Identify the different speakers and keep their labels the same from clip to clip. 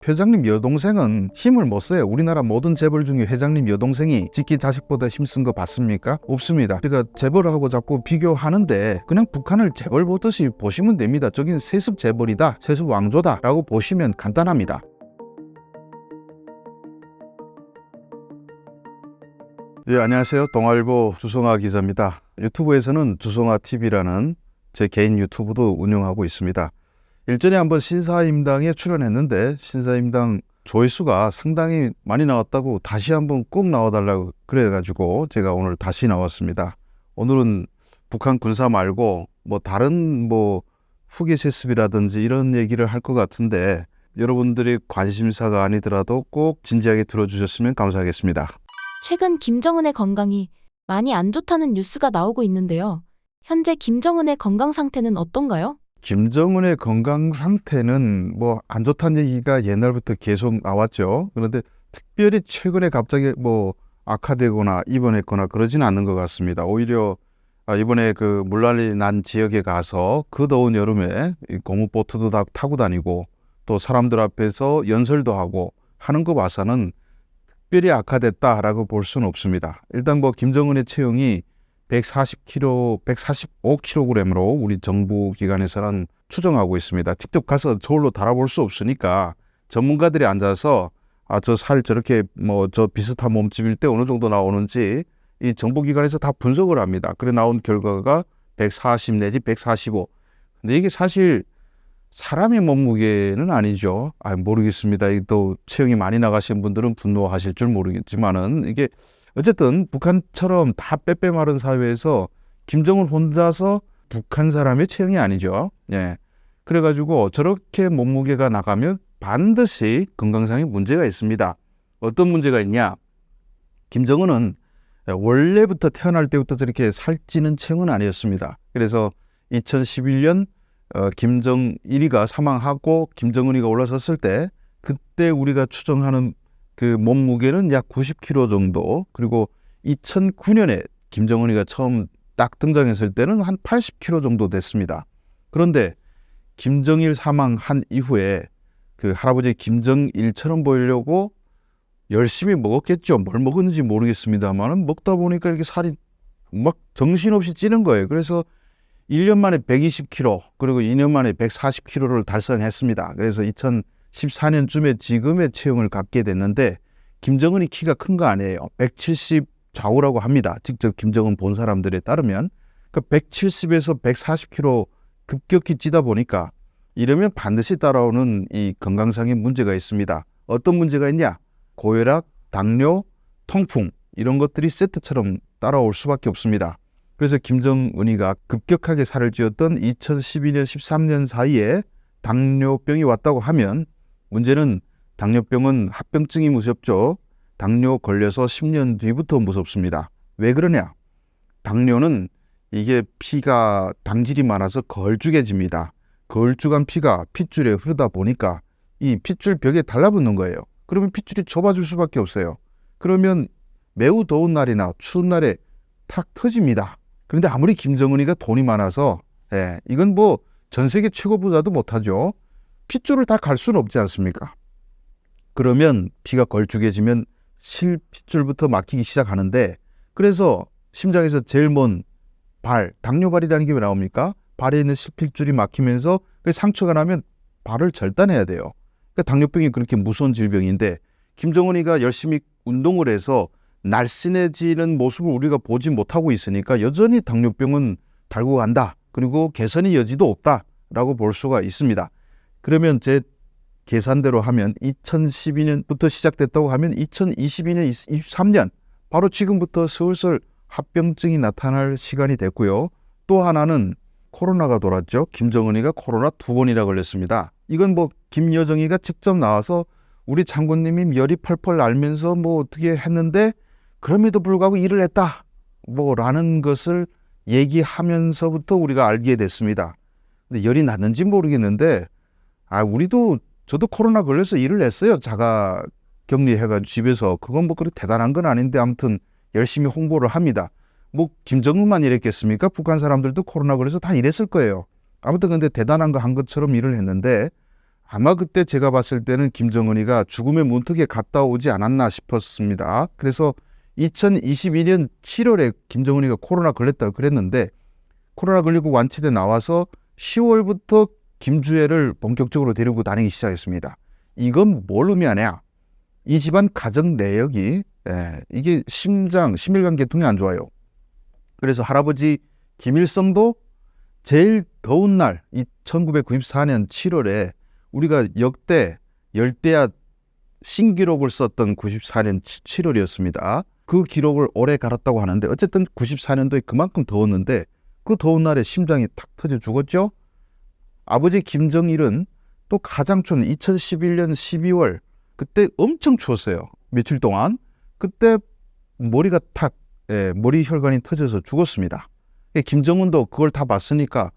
Speaker 1: 회장님 여동생은 힘을 못 써요. 우리나라 모든 재벌 중에 회장님 여동생이 직계 자식보다 힘쓴 거 봤습니까? 없습니다. 제가 재벌하고 자꾸 비교하는데 그냥 북한을 재벌 보듯이 보시면 됩니다. 저긴 세습 재벌이다, 세습 왕조다 라고 보시면 간단합니다. 예, 안녕하세요. 동아일보 주성아 기자입니다. 유튜브에서는 주성아TV라는 제 개인 유튜브도 운영하고 있습니다. 일전에 한번 신사임당에 출연했는데 신사임당 조회수가 상당히 많이 나왔다고 다시 한번 꼭 나와달라고 그래가지고 제가 오늘 다시 나왔습니다. 오늘은 북한 군사 말고 다른 후계 세습이라든지 이런 얘기를 할 것 같은데 여러분들이 관심사가 아니더라도 꼭 진지하게 들어주셨으면 감사하겠습니다.
Speaker 2: 최근 김정은의 건강이 많이 안 좋다는 뉴스가 나오고 있는데요. 현재 김정은의 건강 상태는 어떤가요?
Speaker 1: 김정은의 건강 상태는 안 좋다는 얘기가 옛날부터 계속 나왔죠. 그런데 특별히 최근에 갑자기 악화되거나 입원했거나 그러지는 않는 것 같습니다. 오히려 이번에 그 물난리 난 지역에 가서 그 더운 여름에 고무보트도 다 타고 다니고 또 사람들 앞에서 연설도 하고 하는 거 봐서는 특별히 악화됐다라고 볼 수는 없습니다. 일단 김정은의 체형이 145kg으로 우리 정부 기관에서는 추정하고 있습니다. 직접 가서 저울로 달아볼 수 없으니까 전문가들이 앉아서 저 살 저렇게 저 비슷한 몸집일 때 어느 정도 나오는지 이 정부기관에서 다 분석을 합니다. 그래 나온 결과가 140 내지 145. 근데 이게 사실 사람의 몸무게는 아니죠. 모르겠습니다. 또 체형이 많이 나가신 분들은 분노하실 줄 모르겠지만은 이게 어쨌든 북한처럼 다 빼빼 마른 사회에서 김정은 혼자서 북한 사람의 체형이 아니죠. 예. 그래가지고 저렇게 몸무게가 나가면 반드시 건강상의 문제가 있습니다. 어떤 문제가 있냐? 김정은은 원래부터 태어날 때부터 저렇게 살찌는 체형은 아니었습니다. 그래서 2011년 김정일이가 사망하고 김정은이가 올라섰을 때 그때 우리가 추정하는 그 몸무게는 약 90kg 정도, 그리고 2009년에 김정은이가 처음 딱 등장했을 때는 한 80kg 정도 됐습니다. 그런데 김정일 사망한 이후에 그 할아버지 김정일처럼 보이려고 열심히 먹었겠죠. 뭘 먹었는지 모르겠습니다만 먹다 보니까 이렇게 살이 막 정신없이 찌는 거예요. 그래서 1년 만에 120kg, 그리고 2년 만에 140kg를 달성했습니다. 그래서 2014년쯤에 지금의 체형을 갖게 됐는데 김정은이 키가 큰 거 아니에요. 170 좌우라고 합니다. 직접 김정은 본 사람들에 따르면. 그러니까 170에서 140kg 급격히 찌다 보니까 이러면 반드시 따라오는 이 건강상의 문제가 있습니다. 어떤 문제가 있냐? 고혈압, 당뇨, 통풍 이런 것들이 세트처럼 따라올 수밖에 없습니다. 그래서 김정은이가 급격하게 살을 찌었던 2012년, 13년 사이에 당뇨병이 왔다고 하면 문제는 당뇨병은 합병증이 무섭죠. 당뇨 걸려서 10년 뒤부터 무섭습니다. 왜 그러냐? 당뇨는 이게 피가 당질이 많아서 걸쭉해집니다. 걸쭉한 피가 핏줄에 흐르다 보니까 이 핏줄 벽에 달라붙는 거예요. 그러면 핏줄이 좁아질 수밖에 없어요. 그러면 매우 더운 날이나 추운 날에 탁 터집니다. 그런데 아무리 김정은이가 돈이 많아서 이건 전 세계 최고 부자도 못하죠. 핏줄을 다 갈 수는 없지 않습니까? 그러면 피가 걸쭉해지면 실핏줄부터 막히기 시작하는데, 그래서 심장에서 제일 먼 발, 당뇨발이라는 게 왜 나옵니까? 발에 있는 실핏줄이 막히면서 상처가 나면 발을 절단해야 돼요. 그러니까 당뇨병이 그렇게 무서운 질병인데 김정은이가 열심히 운동을 해서 날씬해지는 모습을 우리가 보지 못하고 있으니까 여전히 당뇨병은 달고 간다. 그리고 개선의 여지도 없다라고 볼 수가 있습니다. 그러면 제 계산대로 하면 2012년부터 시작됐다고 하면 2022년, 23년 바로 지금부터 슬슬 합병증이 나타날 시간이 됐고요. 또 하나는 코로나가 돌았죠. 김정은이가 코로나 2번이나 걸렸습니다. 이건 김여정이가 직접 나와서 우리 장군님이 열이 펄펄 날면서 어떻게 했는데 그럼에도 불구하고 일을 했다. 라는 것을 얘기하면서부터 우리가 알게 됐습니다. 근데 열이 났는지 모르겠는데 저도 코로나 걸려서 일을 했어요. 자가 격리해가지고 집에서. 그건 그렇게 대단한 건 아닌데 아무튼 열심히 홍보를 합니다. 김정은만 이랬겠습니까? 북한 사람들도 코로나 걸려서 다 일했을 거예요. 아무튼 근데 대단한 거 한 것처럼 일을 했는데 아마 그때 제가 봤을 때는 김정은이가 죽음의 문턱에 갔다 오지 않았나 싶었습니다. 그래서 2022년 7월에 김정은이가 코로나 걸렸다고 그랬는데 코로나 걸리고 완치돼 나와서 10월부터 김주애를 본격적으로 데리고 다니기 시작했습니다. 이건 뭘 의미하냐? 이 집안 가정 내역이 이게 심혈관계통이 안 좋아요. 그래서 할아버지 김일성도 제일 더운 날, 이 1994년 7월에 우리가 역대 열대야 신기록을 썼던 94년 7월이었습니다. 그 기록을 오래 갈았다고 하는데 어쨌든 94년도에 그만큼 더웠는데 그 더운 날에 심장이 탁 터져 죽었죠. 아버지 김정일은 또 가장 추운 2011년 12월 그때 엄청 추웠어요. 며칠 동안. 그때 머리가 머리 혈관이 터져서 죽었습니다. 김정은도 그걸 다 봤으니까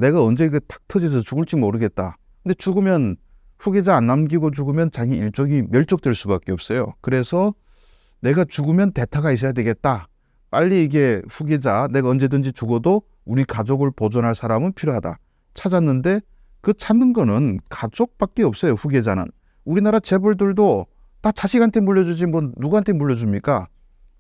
Speaker 1: 내가 언제 이게 탁 터져서 죽을지 모르겠다. 근데 죽으면 후계자 안 남기고 죽으면 자기 일족이 멸족될 수밖에 없어요. 그래서 내가 죽으면 대타가 있어야 되겠다. 빨리 이게 후계자, 내가 언제든지 죽어도 우리 가족을 보존할 사람은 필요하다. 찾았는데 그 찾는 거는 가족밖에 없어요. 후계자는. 우리나라 재벌들도 다 자식한테 물려주지 뭐 누구한테 물려줍니까?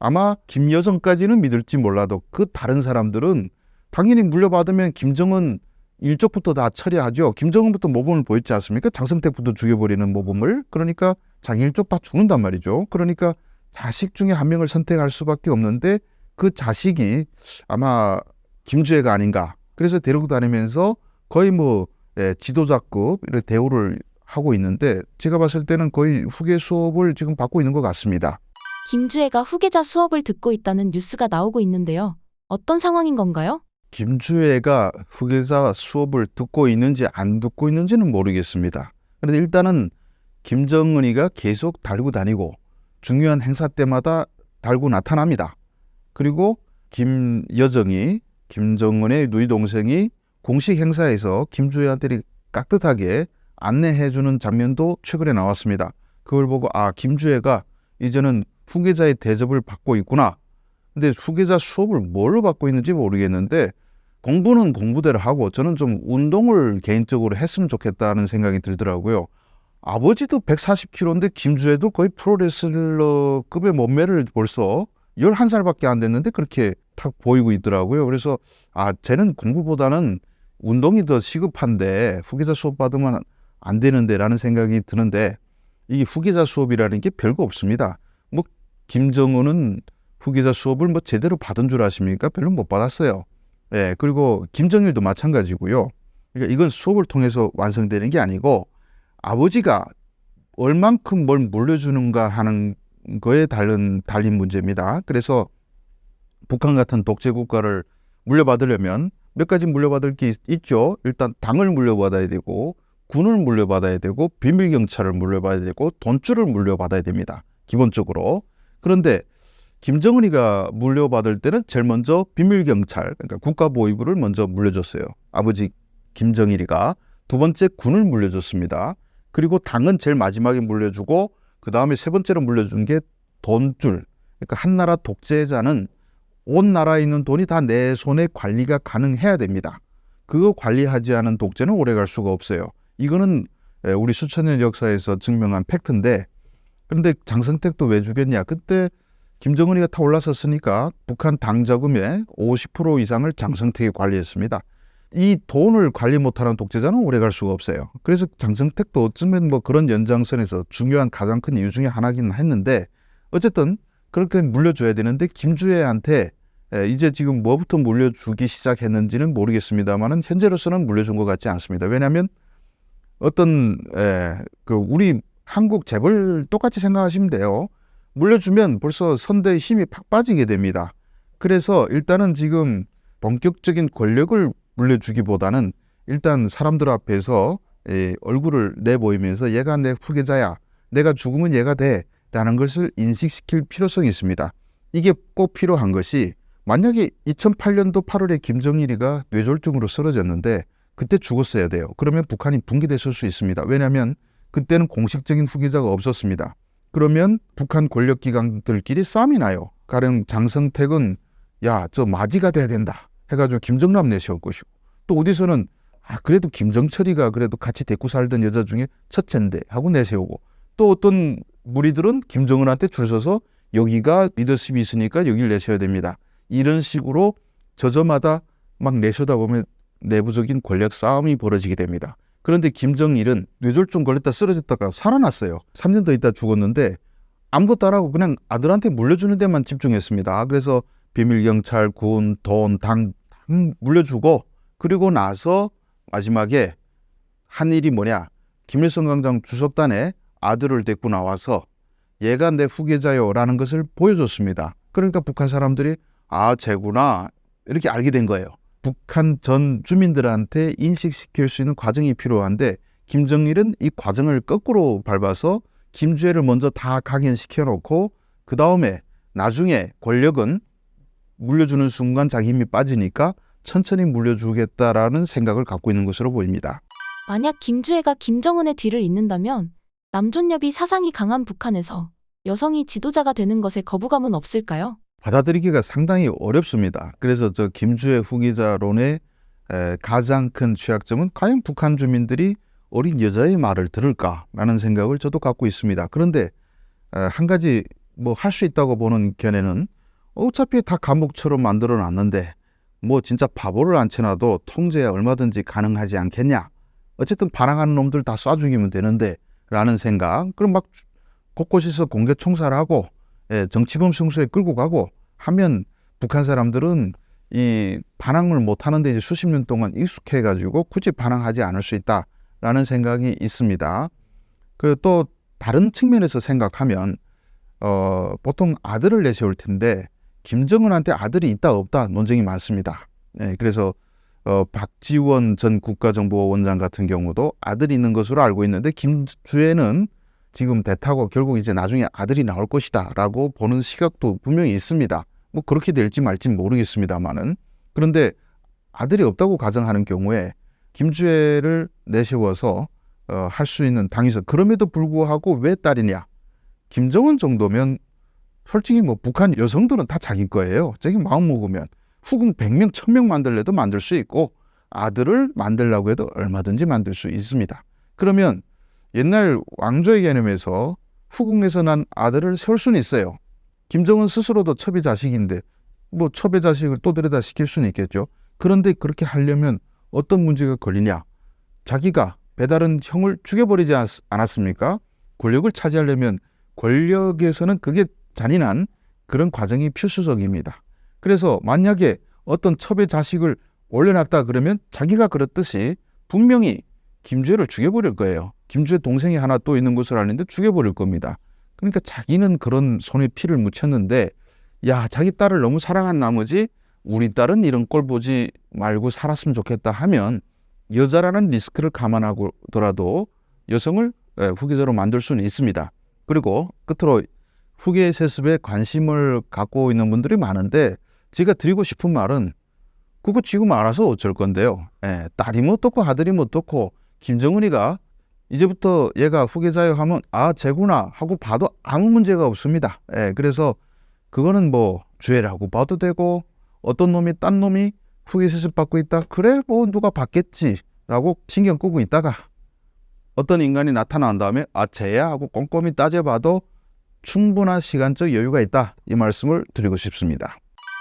Speaker 1: 아마 김여정까지는 믿을지 몰라도 그 다른 사람들은 당연히 물려받으면 김정은 일족부터 다 처리하죠. 김정은부터 모범을 보였지 않습니까? 장성택부터 죽여버리는 모범을. 그러니까 자기 일족 다 죽는단 말이죠. 그러니까 자식 중에 한 명을 선택할 수밖에 없는데 그 자식이 아마 김주애가 아닌가. 그래서 데리고 다니면서 거의 지도자급 이렇게 대우를 하고 있는데 제가 봤을 때는 거의 후계 수업을 지금 받고 있는 것 같습니다.
Speaker 2: 김주애가 후계자 수업을 듣고 있다는 뉴스가 나오고 있는데요. 어떤 상황인 건가요?
Speaker 1: 김주애가 후계자 수업을 듣고 있는지 안 듣고 있는지는 모르겠습니다. 그런데 일단은 김정은이가 계속 달고 다니고 중요한 행사 때마다 달고 나타납니다. 그리고 김여정이 김정은의 누이 동생이 공식 행사에서 김주애한테 깍듯하게 안내해주는 장면도 최근에 나왔습니다. 그걸 보고 김주애가 이제는 후계자의 대접을 받고 있구나. 근데 후계자 수업을 뭘로 받고 있는지 모르겠는데 공부는 공부대로 하고 저는 좀 운동을 개인적으로 했으면 좋겠다는 생각이 들더라고요. 아버지도 140kg인데 김주애도 거의 프로레슬러급의 몸매를 벌써 11살밖에 안 됐는데 그렇게 탁 보이고 있더라고요. 그래서 쟤는 공부보다는 운동이 더 시급한데 후계자 수업 받으면 안 되는데 라는 생각이 드는데 이게 후계자 수업이라는 게 별거 없습니다. 김정은은 후계자 수업을 제대로 받은 줄 아십니까? 별로 못 받았어요. 그리고 김정일도 마찬가지고요. 그러니까 이건 수업을 통해서 완성되는 게 아니고 아버지가 얼만큼 뭘 물려주는가 하는 거에 달린 문제입니다. 그래서 북한 같은 독재 국가를 물려받으려면 몇 가지 물려받을 게 있죠. 일단 당을 물려받아야 되고 군을 물려받아야 되고 비밀경찰을 물려받아야 되고 돈줄을 물려받아야 됩니다. 기본적으로. 그런데 김정은이가 물려받을 때는 제일 먼저 비밀경찰, 그러니까 국가보위부를 먼저 물려줬어요. 아버지 김정일이가. 두 번째 군을 물려줬습니다. 그리고 당은 제일 마지막에 물려주고 그 다음에 세 번째로 물려준 게 돈줄. 그러니까 한 나라 독재자는 온 나라에 있는 돈이 다 내 손에 관리가 가능해야 됩니다. 그거 관리하지 않은 독재는 오래갈 수가 없어요. 이거는 우리 수천 년 역사에서 증명한 팩트인데 그런데 장성택도 왜 죽였냐? 그때 김정은이가 타 올라섰으니까 북한 당 자금의 50% 이상을 장성택이 관리했습니다. 이 돈을 관리 못하는 독재자는 오래갈 수가 없어요. 그래서 장성택도 어쩌면 그런 연장선에서 중요한 가장 큰 이유 중에 하나긴 했는데 어쨌든 그렇게 물려줘야 되는데 김주애한테 이제 지금 뭐부터 물려주기 시작했는지는 모르겠습니다만은 현재로서는 물려준 것 같지 않습니다. 왜냐하면 우리 한국 재벌 똑같이 생각하시면 돼요. 물려주면 벌써 선대의 힘이 팍 빠지게 됩니다. 그래서 일단은 지금 본격적인 권력을 물려주기보다는 일단 사람들 앞에서 얼굴을 내보이면서 얘가 내 후계자야. 내가 죽으면 얘가 돼. 라는 것을 인식시킬 필요성이 있습니다. 이게 꼭 필요한 것이 만약에 2008년도 8월에 김정일이가 뇌졸중으로 쓰러졌는데 그때 죽었어야 돼요. 그러면 북한이 붕괴됐을 수 있습니다. 왜냐하면 그때는 공식적인 후계자가 없었습니다. 그러면 북한 권력기관들끼리 싸움이 나요. 가령 장성택은 저 마지가 돼야 된다 해가지고 김정남 내세울 것이고 또 어디서는 그래도 김정철이가 그래도 같이 데리고 살던 여자 중에 첫째인데 하고 내세우고, 또 어떤 무리들은 김정은한테 줄 서서 여기가 리더십이 있으니까 여기를 내셔야 됩니다. 이런 식으로 저저마다 막 내셔다 보면 내부적인 권력 싸움이 벌어지게 됩니다. 그런데 김정일은 뇌졸중 걸렸다 쓰러졌다가 살아났어요. 3년 더 있다 죽었는데 아무것도 안 하고 그냥 아들한테 물려주는 데만 집중했습니다. 그래서 비밀경찰, 군, 돈, 당 물려주고, 그리고 나서 마지막에 한 일이 뭐냐, 김일성 광장 주석단에 아들을 데리고 나와서 얘가 내 후계자요 라는 것을 보여줬습니다. 그러니까 북한 사람들이 쟤구나 이렇게 알게 된 거예요. 북한 전 주민들한테 인식시킬 수 있는 과정이 필요한데 김정일은 이 과정을 거꾸로 밟아서 김주애를 먼저 다 각인시켜 놓고 그 다음에 나중에 권력은 물려주는 순간 자기 힘이 빠지니까 천천히 물려주겠다라는 생각을 갖고 있는 것으로 보입니다.
Speaker 2: 만약 김주애가 김정은의 뒤를 잇는다면 남존여비 사상이 강한 북한에서 여성이 지도자가 되는 것에 거부감은 없을까요?
Speaker 1: 받아들이기가 상당히 어렵습니다. 그래서 저 김주애 후계자론의 가장 큰 취약점은 과연 북한 주민들이 어린 여자의 말을 들을까라는 생각을 저도 갖고 있습니다. 그런데 한 가지 뭐 할 수 있다고 보는 견해는 어차피 다 감옥처럼 만들어 놨는데 뭐 진짜 바보를 앉혀놔도 통제야 얼마든지 가능하지 않겠냐. 어쨌든 반항하는 놈들 다 쏴 죽이면 되는데 라는 생각. 그럼 막 곳곳에서 공개 총살하고 정치범 성소에 끌고 가고 하면 북한 사람들은 이 반항을 못하는데 이제 수십 년 동안 익숙해가지고 굳이 반항하지 않을 수 있다라는 생각이 있습니다. 그리고 또 다른 측면에서 생각하면 보통 아들을 내세울 텐데 김정은한테 아들이 있다 없다 논쟁이 많습니다. 그래서 박지원 전 국가정보원장 같은 경우도 아들이 있는 것으로 알고 있는데 김주애는 지금 대타고 결국 이제 나중에 아들이 나올 것이다 라고 보는 시각도 분명히 있습니다. 뭐 그렇게 될지 말지 모르겠습니다만은. 그런데 아들이 없다고 가정하는 경우에 김주애를 내세워서 할 수 있는 당에서, 그럼에도 불구하고 왜 딸이냐, 김정은 정도면 솔직히 뭐 북한 여성들은 다 자기 거예요. 자기 마음 먹으면 후궁 100명 1000명 만들래도 만들 수 있고 아들을 만들려고 해도 얼마든지 만들 수 있습니다. 그러면 옛날 왕조의 개념에서 후궁에서 난 아들을 세울 수는 있어요. 김정은 스스로도 첩의 자식인데 뭐 첩의 자식을 또 데려다 시킬 수는 있겠죠. 그런데 그렇게 하려면 어떤 문제가 걸리냐, 자기가 배다른 형을 죽여버리지 않았습니까? 권력을 차지하려면 권력에서는 그게 잔인한 그런 과정이 필수적입니다. 그래서 만약에 어떤 첩의 자식을 올려놨다 그러면 자기가 그랬듯이 분명히 김주애를 죽여버릴 거예요. 김주애 동생이 하나 또 있는 것을 아는데 죽여버릴 겁니다. 그러니까 자기는 그런 손에 피를 묻혔는데 자기 딸을 너무 사랑한 나머지 우리 딸은 이런 꼴 보지 말고 살았으면 좋겠다 하면 여자라는 리스크를 감안하고더라도 여성을 후계자로 만들 수는 있습니다. 그리고 끝으로 후계 세습에 관심을 갖고 있는 분들이 많은데 제가 드리고 싶은 말은 그거 지금 알아서 어쩔 건데요. 딸이 뭐 어떻고 아들이 뭐 어떻고 김정은이가 이제부터 얘가 후계자요 하면 쟤구나 하고 봐도 아무 문제가 없습니다. 그래서 그거는 뭐 주애라고 봐도 되고 어떤 놈이 딴 놈이 후계 세습 받고 있다. 그래 뭐 누가 받겠지라고 신경 끄고 있다가 어떤 인간이 나타난 다음에 쟤야 하고 꼼꼼히 따져봐도 충분한 시간적 여유가 있다. 이 말씀을 드리고 싶습니다.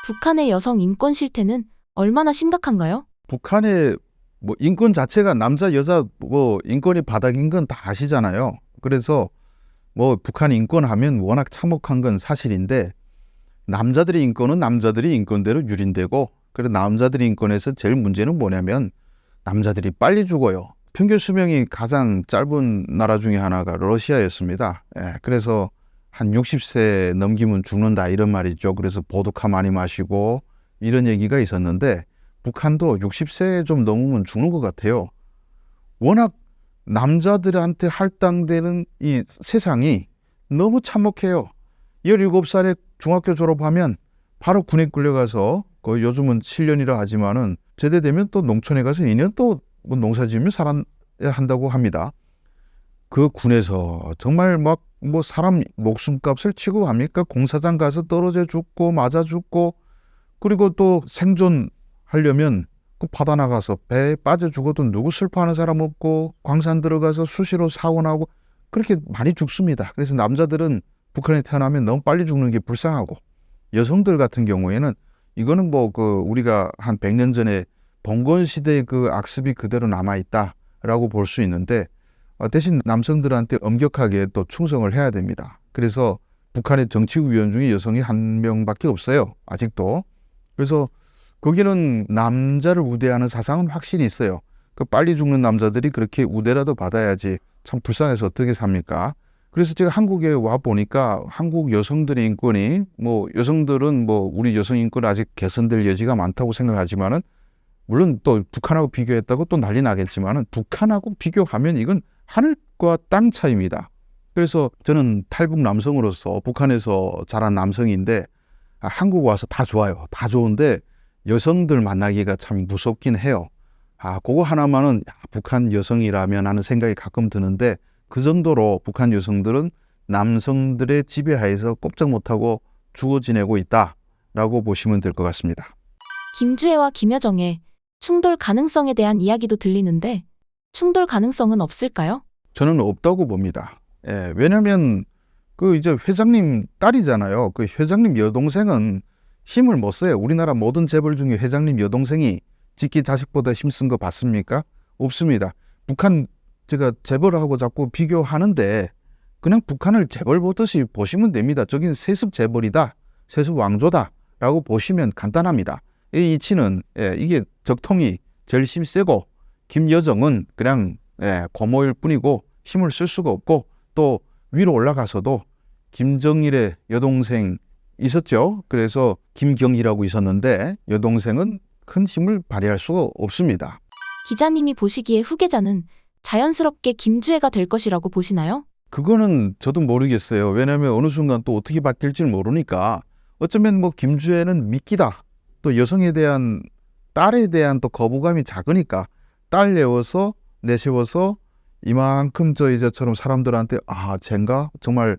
Speaker 2: 북한의 여성 인권 실태는 얼마나 심각한가요?
Speaker 1: 북한의 뭐 인권 자체가 남자 여자 뭐 인권이 바닥인 건 다 아시잖아요. 그래서 뭐 북한 인권 하면 워낙 참혹한 건 사실인데 남자들의 인권은 남자들이 인권대로 유린되고, 그리고 남자들의 인권에서 제일 문제는 뭐냐면 남자들이 빨리 죽어요. 평균 수명이 가장 짧은 나라 중에 하나가 러시아였습니다. 그래서 한 60세 넘기면 죽는다 이런 말이죠. 그래서 보드카 많이 마시고 이런 얘기가 있었는데 북한도 60세 좀 넘으면 죽는 것 같아요. 워낙 남자들한테 할당되는 이 세상이 너무 참혹해요. 17살에 중학교 졸업하면 바로 군에 끌려가서 거의 요즘은 7년이라 하지만은 제대되면 또 농촌에 가서 2년 또 뭐 농사 지으며 살아야 한다고 합니다. 그 군에서 정말 막 뭐 사람 목숨값을 치고 합니까? 공사장 가서 떨어져 죽고 맞아 죽고, 그리고 또 생존하려면 그 바다 나가서 배에 빠져 죽어도 누구 슬퍼하는 사람 없고, 광산 들어가서 수시로 사고 나고 그렇게 많이 죽습니다. 그래서 남자들은 북한에 태어나면 너무 빨리 죽는 게 불쌍하고, 여성들 같은 경우에는 이거는 뭐 우리가 한 100년 전에 봉건 시대의 그 악습이 그대로 남아 있다라고 볼 수 있는데, 대신 남성들한테 엄격하게 또 충성을 해야 됩니다. 그래서 북한의 정치위원 중에 여성이 한 명밖에 없어요, 아직도. 그래서 거기는 남자를 우대하는 사상은 확실히 있어요. 그 빨리 죽는 남자들이 그렇게 우대라도 받아야지 참 불쌍해서 어떻게 삽니까? 그래서 제가 한국에 와 보니까 한국 여성들의 인권이, 뭐 여성들은 뭐 우리 여성 인권 아직 개선될 여지가 많다고 생각하지만은, 물론 또 북한하고 비교했다고 또 난리 나겠지만은, 북한하고 비교하면 이건 하늘과 땅 차이입니다. 그래서 저는 탈북 남성으로서 북한에서 자란 남성인데, 한국 와서 다 좋아요. 다 좋은데 여성들 만나기가 참 무섭긴 해요. 그거 하나만은 북한 여성이라면 하는 생각이 가끔 드는데, 그 정도로 북한 여성들은 남성들의 지배하에서 꼼짝 못하고 죽어 지내고 있다라고 보시면 될 것 같습니다.
Speaker 2: 김주애와 김여정의 충돌 가능성에 대한 이야기도 들리는데 충돌 가능성은 없을까요?
Speaker 1: 저는 없다고 봅니다. 왜냐하면 이제 회장님 딸이잖아요. 그 회장님 여동생은 힘을 못 써요. 우리나라 모든 재벌 중에 회장님 여동생이 직계 자식보다 힘쓴 거 봤습니까? 없습니다. 북한 제가 재벌하고 자꾸 비교하는데, 그냥 북한을 재벌 보듯이 보시면 됩니다. 저긴 세습 재벌이다, 세습 왕조다 라고 보시면 간단합니다. 이 이치는 이게 적통이 제일 힘 세고, 김여정은 그냥 고모일 뿐이고 힘을 쓸 수가 없고, 또 위로 올라가서도 김정일의 여동생 있었죠. 그래서 김경희라고 있었는데 여동생은 큰 힘을 발휘할 수가 없습니다.
Speaker 2: 기자님이 보시기에 후계자는 자연스럽게 김주애가 될 것이라고 보시나요?
Speaker 1: 그거는 저도 모르겠어요. 왜냐하면 어느 순간 또 어떻게 바뀔지 모르니까. 어쩌면 뭐 김주애는 미끼다, 또 여성에 대한, 딸에 대한 또 거부감이 작으니까 딸 내세워서 이만큼 이제처럼 사람들한테 쟨가? 정말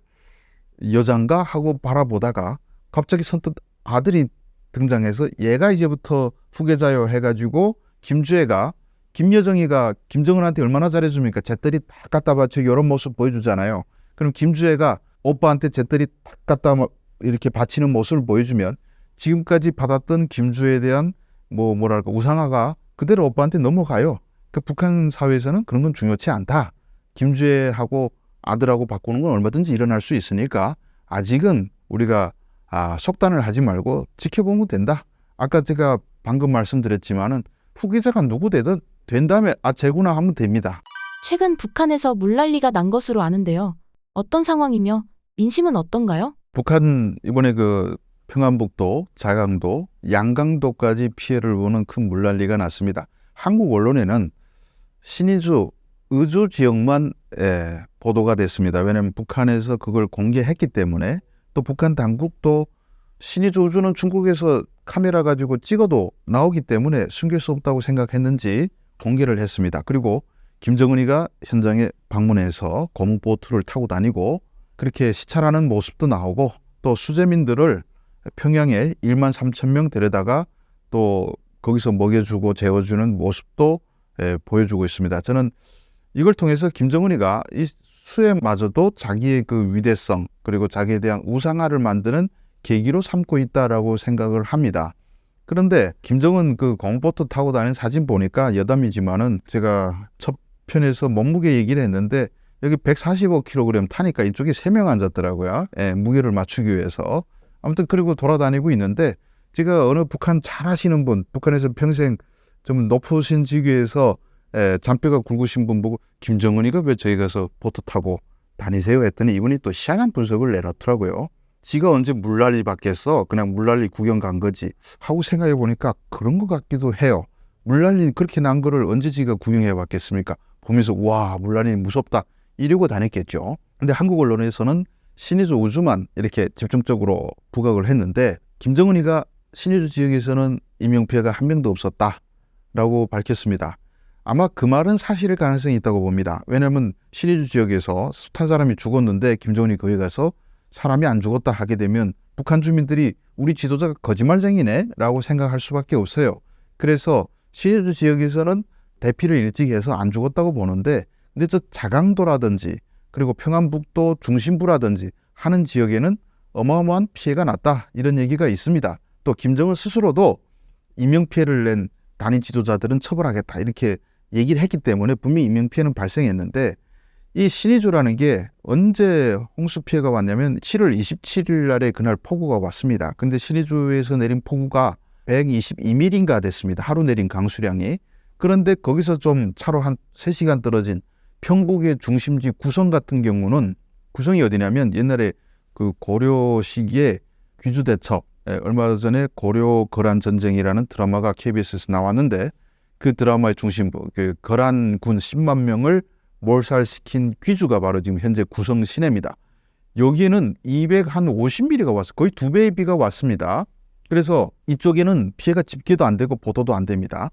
Speaker 1: 여잔가? 하고 바라보다가 갑자기 선뜻 아들이 등장해서 얘가 이제부터 후계자요 해가지고, 김주애가, 김여정이가 김정은한테 얼마나 잘해줍니까? 잿더리 딱 갖다 바쳐 이런 모습 보여주잖아요. 그럼 김주애가 오빠한테 잿더리 딱 갖다 이렇게 바치는 모습을 보여주면 지금까지 받았던 김주애에 대한 뭐랄까 우상화가 그대로 오빠한테 넘어가요. 그 북한 사회에서는 그런 건 중요치 않다. 김주애하고 아들하고 바꾸는 건 얼마든지 일어날 수 있으니까 아직은 우리가 속단을 하지 말고 지켜보면 된다. 아까 제가 방금 말씀드렸지만은 후계자가 누구 되든 된 다음에 재구나 하면 됩니다.
Speaker 2: 최근 북한에서 물난리가 난 것으로 아는데요. 어떤 상황이며 민심은 어떤가요?
Speaker 1: 북한 이번에 평안북도, 자강도, 양강도까지 피해를 보는 큰 물난리가 났습니다. 한국 언론에는 신의주, 의주 지역만 보도가 됐습니다. 왜냐하면 북한에서 그걸 공개했기 때문에. 또 북한 당국도 신의주, 의주는 중국에서 카메라 가지고 찍어도 나오기 때문에 숨길 수 없다고 생각했는지 공개를 했습니다. 그리고 김정은이가 현장에 방문해서 고무보트를 타고 다니고 그렇게 시찰하는 모습도 나오고, 또 수재민들을 평양에 1만 3천 명 데려다가 또 거기서 먹여주고 재워주는 모습도 보여주고 있습니다. 저는 이걸 통해서 김정은이가 이 수에마저도 자기의 그 위대성, 그리고 자기에 대한 우상화를 만드는 계기로 삼고 있다라고 생각을 합니다. 그런데 김정은 공보트 타고 다니는 사진 보니까 여담이지만은, 제가 첫 편에서 몸무게 얘기를 했는데 여기 145kg 타니까 이쪽에 3명 앉았더라고요. 무게를 맞추기 위해서. 아무튼 그리고 돌아다니고 있는데, 제가 어느 북한 잘 아시는 분, 북한에서 평생 좀 높으신 직위에서 잔뼈가 굵으신 분 보고 김정은이가 왜 저기 가서 보트 타고 다니세요 했더니 이분이 또 희한한 분석을 내놓더라고요. 지가 언제 물난리 받겠어? 그냥 물난리 구경 간 거지 하고 생각해 보니까 그런 것 같기도 해요. 물난리 그렇게 난 거를 언제 지가 구경해 봤겠습니까? 보면서 와, 물난리 무섭다 이러고 다녔겠죠. 근데 한국 언론에서는 신의주 우주만 이렇게 집중적으로 부각을 했는데, 김정은이가 신의주 지역에서는 인명피해가 한 명도 없었다라고 밝혔습니다. 아마 그 말은 사실일 가능성이 있다고 봅니다. 왜냐하면 신의주 지역에서 숱한 사람이 죽었는데 김정은이 거기 가서 사람이 안 죽었다 하게 되면 북한 주민들이 우리 지도자가 거짓말쟁이네 라고 생각할 수밖에 없어요. 그래서 신의주 지역에서는 대피를 일찍 해서 안 죽었다고 보는데, 근데 저 자강도라든지 그리고 평안북도 중심부라든지 하는 지역에는 어마어마한 피해가 났다, 이런 얘기가 있습니다. 또 김정은 스스로도 인명피해를 낸 단임 지도자들은 처벌하겠다, 이렇게 얘기를 했기 때문에 분명히 인명피해는 발생했는데, 이 신의주라는 게 언제 홍수 피해가 왔냐면 7월 27일 날에 그날 폭우가 왔습니다. 근데 신의주에서 내린 폭우가 122mm인가 됐습니다. 하루 내린 강수량이. 그런데 거기서 좀 차로 한 3시간 떨어진 평북의 중심지 구성 같은 경우는, 구성이 어디냐면 옛날에 그 고려 시기에 귀주대첩, 얼마 전에 고려 거란 전쟁이라는 드라마가 KBS에서 나왔는데, 그 드라마의 중심부, 그 거란군 10만 명을 몰살시킨 귀주가 바로 지금 현재 구성 시내입니다. 여기에는 250mm가 왔어요. 거의 2배의 비가 왔습니다. 그래서 이쪽에는 피해가 집계도 안 되고 보도도 안 됩니다.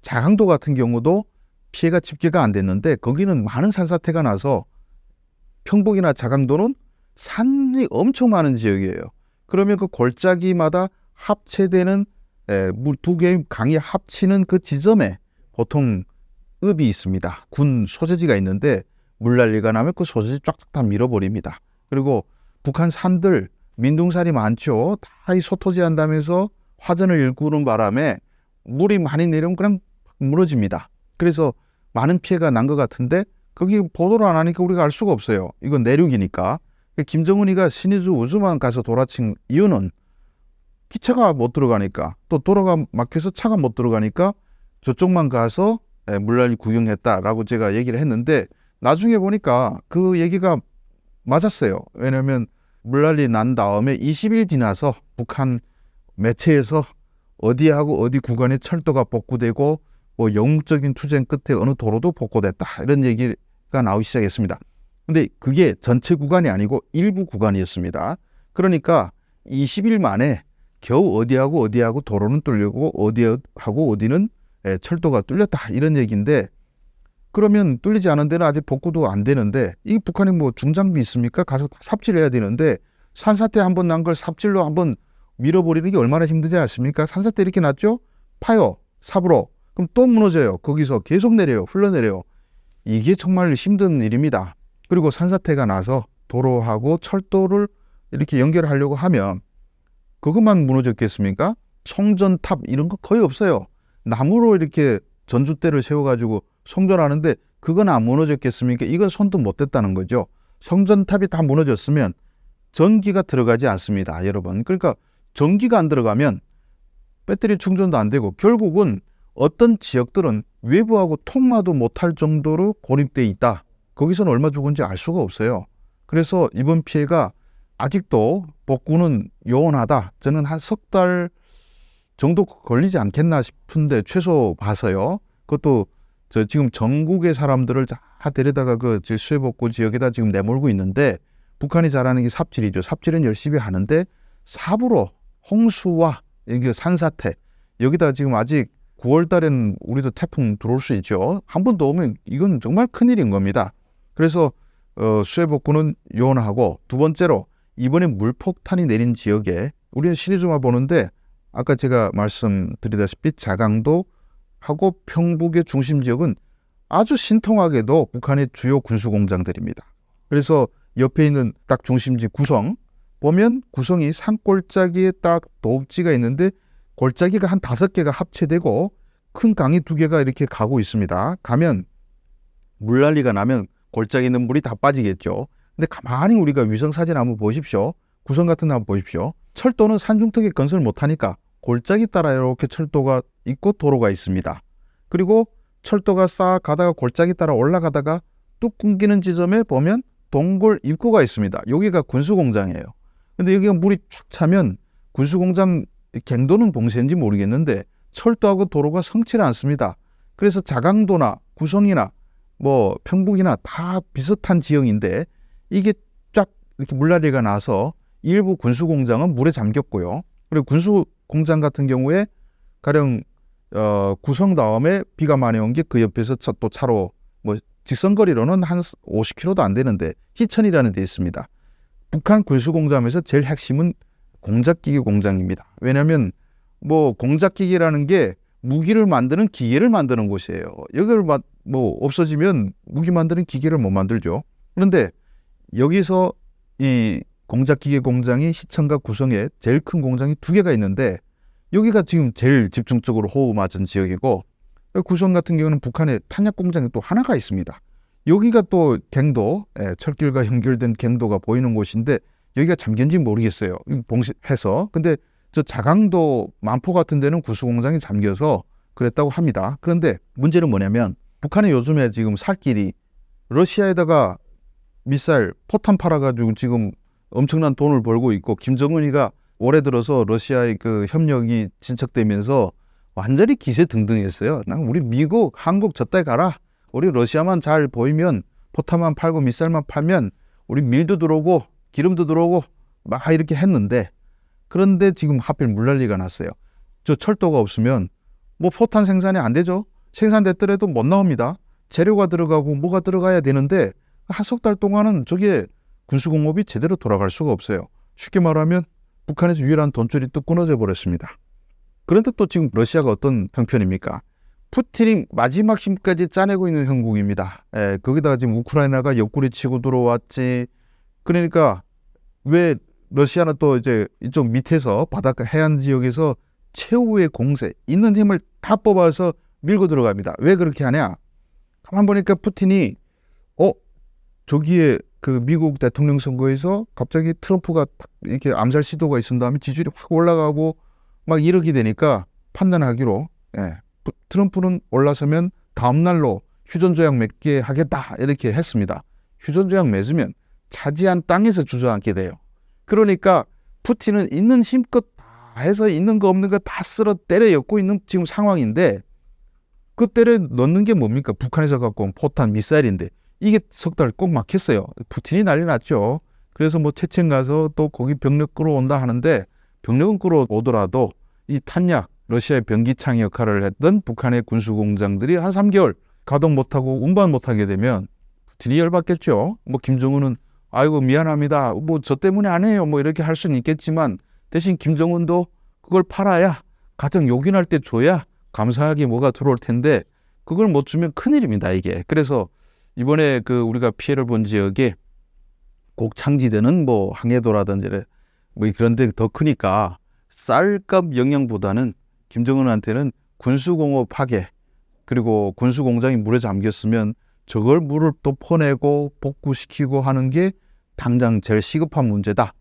Speaker 1: 자강도 같은 경우도 피해가 집계가 안 됐는데, 거기는 많은 산사태가 나서 평북이나 자강도는 산이 엄청 많은 지역이에요. 그러면 그 골짜기마다 합체되는 두 개의 강이 합치는 그 지점에 보통 읍이 있습니다. 군 소재지가 있는데 물난리가 나면 그 소재지 쫙쫙 다 밀어버립니다. 그리고 북한 산들 민둥산이 많죠. 다 이 소토지 한다면서 화전을 일구는 바람에 물이 많이 내려오면 그냥 무너집니다. 그래서 많은 피해가 난 것 같은데 거기 보도를 안 하니까 우리가 알 수가 없어요. 이건 내륙이니까. 김정은이가 신의주 우주만 가서 돌아친 이유는 기차가 못 들어가니까, 또 도로가 막혀서 차가 못 들어가니까 저쪽만 가서 물난리 구경했다라고 제가 얘기를 했는데, 나중에 보니까 그 얘기가 맞았어요. 왜냐하면 물난리 난 다음에 20일 지나서 북한 매체에서 어디하고 어디 구간에 철도가 복구되고 뭐 영웅적인 투쟁 끝에 어느 도로도 복구됐다, 이런 얘기가 나오기 시작했습니다. 근데 그게 전체 구간이 아니고 일부 구간이었습니다. 그러니까 20일 만에 겨우 어디하고 어디하고 도로는 뚫리고 어디하고 어디는 철도가 뚫렸다, 이런 얘기인데, 그러면 뚫리지 않은 데는 아직 복구도 안 되는데, 이 북한이 뭐 중장비 있습니까? 가서 삽질해야 되는데, 산사태 한번 난 걸 삽질로 한번 밀어버리는 게 얼마나 힘들지 않습니까? 산사태 이렇게 났죠? 파요, 삽으로. 그럼 또 무너져요. 거기서 계속 내려요. 흘러내려요. 이게 정말 힘든 일입니다. 그리고 산사태가 나서 도로하고 철도를 이렇게 연결하려고 하면 그것만 무너졌겠습니까? 성전탑 이런 거 거의 없어요. 나무로 이렇게 전주대를 세워가지고 성전하는데 그건 안 무너졌겠습니까? 이건 손도 못 댔다는 거죠. 성전탑이 다 무너졌으면 전기가 들어가지 않습니다, 여러분. 그러니까 전기가 안 들어가면 배터리 충전도 안 되고, 결국은 어떤 지역들은 외부하고 통화도 못할 정도로 고립돼 있다. 거기서는 얼마 죽은지 알 수가 없어요. 그래서 이번 피해가 아직도 복구는 요원하다. 저는 한 3달 정도 걸리지 않겠나 싶은데, 최소 봐서요. 그것도 저 지금 전국의 사람들을 다 데려다가 그 수해복구 지역에다 지금 내몰고 있는데, 북한이 잘하는 게 삽질이죠. 삽질은 열심히 하는데 삽으로 홍수와 이게 산사태, 여기다 지금 아직 9월 달에는 우리도 태풍 들어올 수 있죠. 한 번 더 오면 이건 정말 큰일인 겁니다. 그래서 수해복구는 요원하고, 두 번째로 이번에 물폭탄이 내린 지역에 우리는 신의주만 보는데, 아까 제가 말씀드리다시피 자강도 하고 평북의 중심 지역은 아주 신통하게도 북한의 주요 군수공장들입니다. 그래서 옆에 있는 딱 중심지 구성 보면, 구성이 산골짜기에 딱 도읍지가 있는데 골짜기가 한 5개가 합체되고 큰 강이 2개가 이렇게 가고 있습니다. 가면 물난리가 나면 골짜기 있는 물이 다 빠지겠죠. 근데 가만히 우리가 위성사진 한번 보십시오. 구성 같은 데 한번 보십시오. 철도는 산중턱에 건설 못하니까 골짜기 따라 이렇게 철도가 있고 도로가 있습니다. 그리고 철도가 싹 가다가 골짜기 따라 올라가다가 뚝 끊기는 지점에 보면 동굴 입구가 있습니다. 여기가 군수공장이에요. 근데 여기가 물이 쫙 차면 군수공장 갱도는 봉쇄인지 모르겠는데 철도하고 도로가 성치를 않습니다. 그래서 자강도나 구성이나 뭐 평북이나 다 비슷한 지형인데, 이게 쫙 이렇게 물난리가 나서 일부 군수공장은 물에 잠겼고요. 그리고 군수공장 같은 경우에 가령 구성 다음에 비가 많이 온 게 그 옆에서 또 차로 뭐 직선거리로는 한 50km도 안 되는데 희천이라는 데 있습니다. 북한 군수공장에서 제일 핵심은 공작기계 공장입니다. 왜냐하면 뭐 공작기계라는 게 무기를 만드는 기계를 만드는 곳이에요. 여기를 뭐 없어지면 무기 만드는 기계를 못 만들죠. 그런데 여기서 이 공작기계 공장이 시청과 구성에 제일 큰 공장이 2개가 있는데 여기가 지금 제일 집중적으로 호우 맞은 지역이고 구성 같은 경우는 북한의 탄약 공장이 또 하나가 있습니다. 여기가 또 갱도, 철길과 연결된 갱도가 보이는 곳인데 여기가 잠겼는지 모르겠어요. 봉쇄해서. 근데 저 자강도 만포 같은 데는 구수공장이 잠겨서 그랬다고 합니다. 그런데 문제는 뭐냐면 북한이 요즘에 지금 살 길이 러시아에다가 미사일, 포탄 팔아가지고 지금 엄청난 돈을 벌고 있고 김정은이가 올해 들어서 러시아의 그 협력이 진척되면서 완전히 기세 등등했어요. 난 우리 미국, 한국 저따위 가라. 우리 러시아만 잘 보이면 포탄만 팔고 미사일만 팔면 우리 밀도 들어오고 기름도 들어오고 막 이렇게 했는데 그런데 지금 하필 물난리가 났어요. 저 철도가 없으면 뭐 포탄 생산이 안 되죠. 생산됐더라도 못 나옵니다. 재료가 들어가고 뭐가 들어가야 되는데 한 석 달 동안은 저게 군수공업이 제대로 돌아갈 수가 없어요. 쉽게 말하면 북한에서 유일한 돈줄이 또 끊어져 버렸습니다. 그런데 또 지금 러시아가 어떤 형편입니까? 푸틴이 마지막 힘까지 짜내고 있는 형국입니다. 거기다가 지금 우크라이나가 옆구리 치고 들어왔지. 그러니까 왜 러시아는 또 이제 이쪽 밑에서 바닷가 해안 지역에서 최후의 공세, 있는 힘을 다 뽑아서 밀고 들어갑니다. 왜 그렇게 하냐? 가만 보니까 푸틴이 저기에 그 미국 대통령 선거에서 갑자기 트럼프가 이렇게 암살 시도가 있은 다음에 지지율이 확 올라가고 막 이렇게 되니까 판단하기로 트럼프는 올라서면 다음 날로 휴전조약 맺게 하겠다 이렇게 했습니다. 휴전조약 맺으면 차지한 땅에서 주저앉게 돼요. 그러니까 푸틴은 있는 힘껏 다 해서 있는 거 없는 거 다 쓸어 때려 엮고 있는 지금 상황인데 그 때려 넣는 게 뭡니까? 북한에서 갖고 온 포탄 미사일인데 이게 석 달 꼭 막혔어요. 푸틴이 난리 났죠. 그래서 뭐 체첸 가서 또 거기 병력 끌어온다 하는데 병력은 끌어오더라도 이 탄약, 러시아의 변기창 역할을 했던 북한의 군수공장들이 한 3개월 가동 못하고 운반 못하게 되면 푸틴이 열받겠죠. 뭐 김정은은 아이고 미안합니다. 뭐 저 때문에 안 해요. 뭐 이렇게 할 수는 있겠지만 대신 김정은도 그걸 팔아야 가장 요긴할 때 줘야 감사하게 뭐가 들어올 텐데 그걸 못 주면 큰일입니다. 이게. 그래서 이번에 그 우리가 피해를 본 지역에 곡창지대는 뭐 항해도라든지 뭐 그런 데 더 크니까 쌀값 영향보다는 김정은한테는 군수공업 파괴 그리고 군수공장이 물에 잠겼으면 저걸 물을 또 퍼내고 복구시키고 하는 게 당장 제일 시급한 문제다.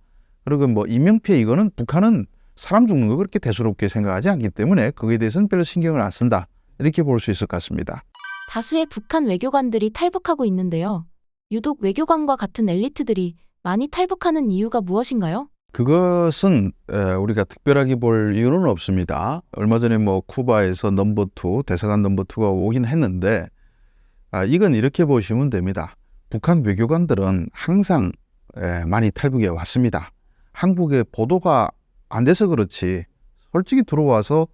Speaker 1: 그리고 뭐 인명피해 이거는 북한은 사람 죽는 거 그렇게 대수롭게 생각하지 않기 때문에 거기에 대해서는 별로 신경을 안 쓴다. 이렇게 볼 수 있을 것 같습니다.
Speaker 2: 다수의 북한 외교관들이 탈북하고 있는데요. 유독 외교관과 같은 엘리트들이 많이 탈북하는 이유가 무엇인가요?
Speaker 1: 그것은 우리가 특별하게 볼 이유는 없습니다. 얼마 전에 뭐 쿠바에서 넘버2 대사관 넘버2가 오긴 했는데 이건 이렇게 보시면 됩니다. 북한 외교관들은 항상 많이 탈북해 왔습니다. 한국에 보도가 안 돼서 그렇지 솔직히 들어와서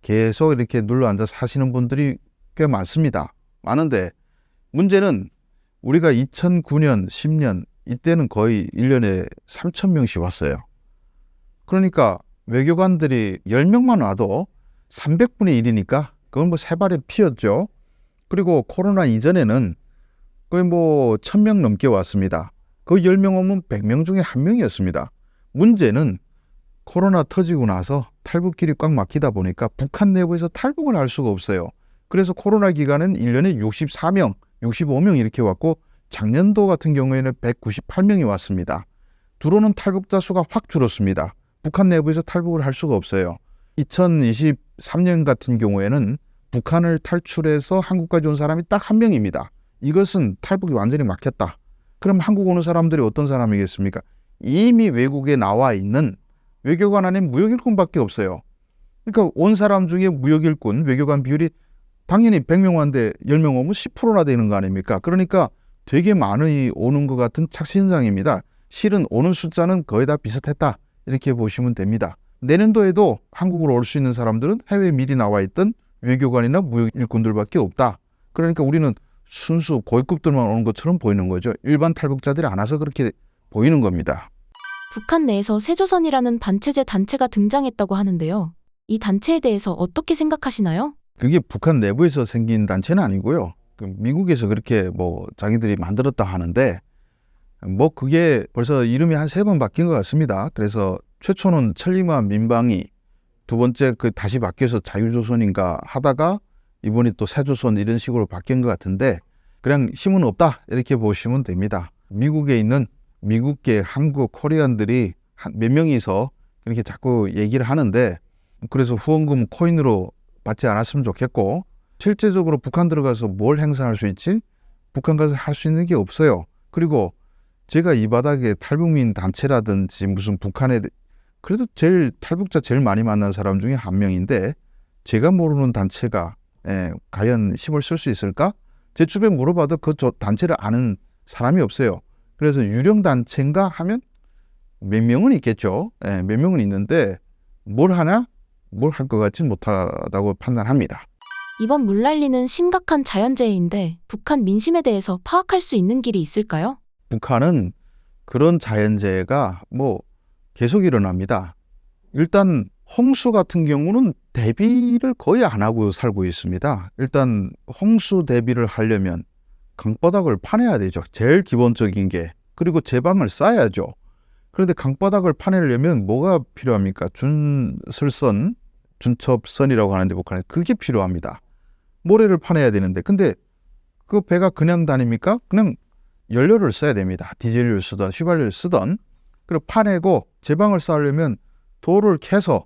Speaker 1: 계속 이렇게 눌러앉아 사시는 분들이 꽤 많습니다. 많은데 문제는 우리가 2009년, 10년 이때는 거의 1년에 3,000명씩 왔어요. 그러니까 외교관들이 10명만 와도 300분의 1이니까 그건 뭐 세 발의 피였죠. 그리고 코로나 이전에는 거의 뭐 1,000명 넘게 왔습니다. 그 10명 오면 100명 중에 1명이었습니다. 문제는 코로나 터지고 나서 탈북길이 꽉 막히다 보니까 북한 내부에서 탈북을 할 수가 없어요. 그래서 코로나 기간은 1년에 64명, 65명 이렇게 왔고 작년도 같은 경우에는 198명이 왔습니다. 들어오는 탈북자 수가 확 줄었습니다. 북한 내부에서 탈북을 할 수가 없어요. 2023년 같은 경우에는 북한을 탈출해서 한국까지 온 사람이 딱 1명입니다. 이것은 탈북이 완전히 막혔다. 그럼 한국 오는 사람들이 어떤 사람이겠습니까? 이미 외국에 나와 있는 외교관 안에 무역일꾼밖에 없어요. 그러니까 온 사람 중에 무역일꾼, 외교관 비율이 당연히 100명 왔는데 10명 오면 10%나 되는 거 아닙니까? 그러니까 되게 많이 오는 것 같은 착시 현상입니다. 실은 오는 숫자는 거의 다 비슷했다. 이렇게 보시면 됩니다. 내년도에도 한국으로 올 수 있는 사람들은 해외에 미리 나와 있던 외교관이나 무역일꾼들밖에 없다. 그러니까 우리는 순수 고위급들만 오는 것처럼 보이는 거죠. 일반 탈북자들이 안 와서 그렇게 보이는 겁니다.
Speaker 2: 북한 내에서 새조선이라는 반체제 단체가 등장했다고 하는데요. 이 단체에 대해서 어떻게 생각하시나요?
Speaker 1: 그게 북한 내부에서 생긴 단체는 아니고요. 미국에서 그렇게 뭐 자기들이 만들었다 하는데 뭐 그게 벌써 이름이 한 3번 바뀐 것 같습니다. 그래서 최초는 천리마 민방위, 두 번째 다시 바뀌어서 자유조선인가 하다가 이번이 또 새조선 이런 식으로 바뀐 것 같은데 그냥 힘은 없다 이렇게 보시면 됩니다. 미국에 있는 미국계 한국 코리안들이 몇 명이서 그렇게 자꾸 얘기를 하는데 그래서 후원금 코인으로 받지 않았으면 좋겠고 실제적으로 북한 들어가서 뭘 행사할 수 있지? 북한 가서 할 수 있는 게 없어요. 그리고 제가 이 바닥에 탈북민 단체라든지 무슨 북한에 그래도 탈북자 제일 많이 만난 사람 중에 한 명인데 제가 모르는 단체가 과연 힘을 쓸 수 있을까? 제 주변 물어봐도 그 단체를 아는 사람이 없어요. 그래서 유령 단체인가 하면 몇 명은 있겠죠. 몇 명은 있는데 뭘 하나? 뭘 할 것 같진 못하다고 판단합니다.
Speaker 2: 이번 물난리는 심각한 자연재해인데 북한 민심에 대해서 파악할 수 있는 길이 있을까요?
Speaker 1: 북한은 그런 자연재해가 뭐 계속 일어납니다. 일단 홍수 같은 경우는 대비를 거의 안 하고 살고 있습니다. 일단 홍수 대비를 하려면 강바닥을 파내야 되죠. 제일 기본적인 게. 그리고 제방을 쌓아야죠. 그런데 강바닥을 파내려면 뭐가 필요합니까? 준설선, 준첩선이라고 하는데 북한에 그게 필요합니다. 모래를 파내야 되는데 근데 그 배가 그냥 다닙니까? 그냥 연료를 써야 됩니다. 디젤을 쓰던 휘발유를 쓰던 그리고 파내고 제방을 쌓으려면 돌을 캐서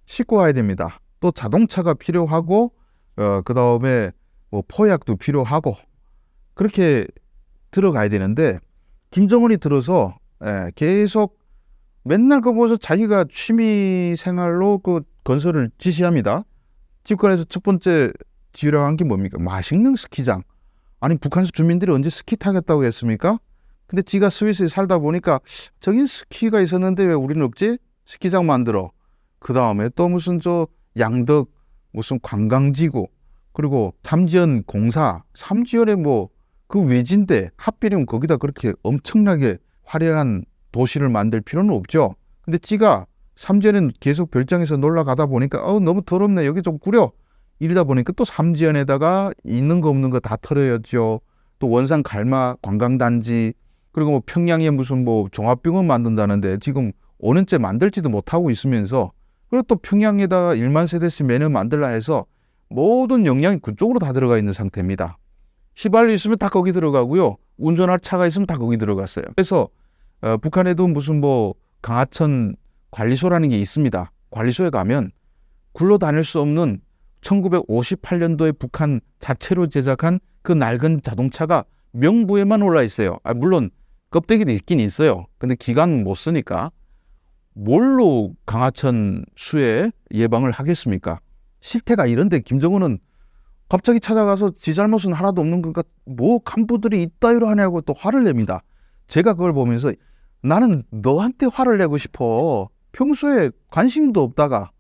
Speaker 1: 싣고 가야 됩니다. 또 자동차가 필요하고 그 다음에 뭐 포약도 필요하고 그렇게 들어가야 되는데 김정은이 들어서 계속 맨날 그 보면서 자기가 취미 생활로 그 건설을 지시합니다. 집권에서 첫 번째 지으라고 한 게 뭡니까? 맛있는 스키장. 아니 북한 주민들이 언제 스키 타겠다고 했습니까? 근데 지가 스위스에 살다 보니까 저긴 스키가 있었는데 왜 우리는 없지? 스키장 만들어. 그 다음에 또 무슨 양덕 무슨 관광지구 그리고 삼지연 공사 삼지연에 뭐 그 외진데 하필이면 거기다 그렇게 엄청나게 화려한 도시를 만들 필요는 없죠. 근데 지가 삼지연은 계속 별장에서 놀러 가다 보니까 너무 더럽네 여기 좀 꾸려 이러다 보니까 또 삼지연에다가 있는 거 없는 거 다 털어야죠. 또 원산 갈마 관광단지 그리고 뭐 평양에 무슨 뭐 종합병원 만든다는데 지금 5년째 만들지도 못하고 있으면서 그리고 또 평양에다가 1만 세대씩 매년 만들라 해서 모든 역량이 그쪽으로 다 들어가 있는 상태입니다. 휘발유 있으면 다 거기 들어가고요. 운전할 차가 있으면 다 거기 들어갔어요. 그래서 북한에도 무슨 뭐 강하천 관리소라는 게 있습니다. 관리소에 가면 굴러다닐 수 없는 1958년도에 북한 자체로 제작한 그 낡은 자동차가 명부에만 올라 있어요. 물론 껍데기도 있긴 있어요. 근데 기간 못 쓰니까 뭘로 강하천 수해 예방을 하겠습니까? 실태가 이런데 김정은은 갑자기 찾아가서 지 잘못은 하나도 없는 것과 뭐 간부들이 이따위로 하냐고 또 화를 냅니다. 제가 그걸 보면서 나는 너한테 화를 내고 싶어. 평소에 관심도 없다가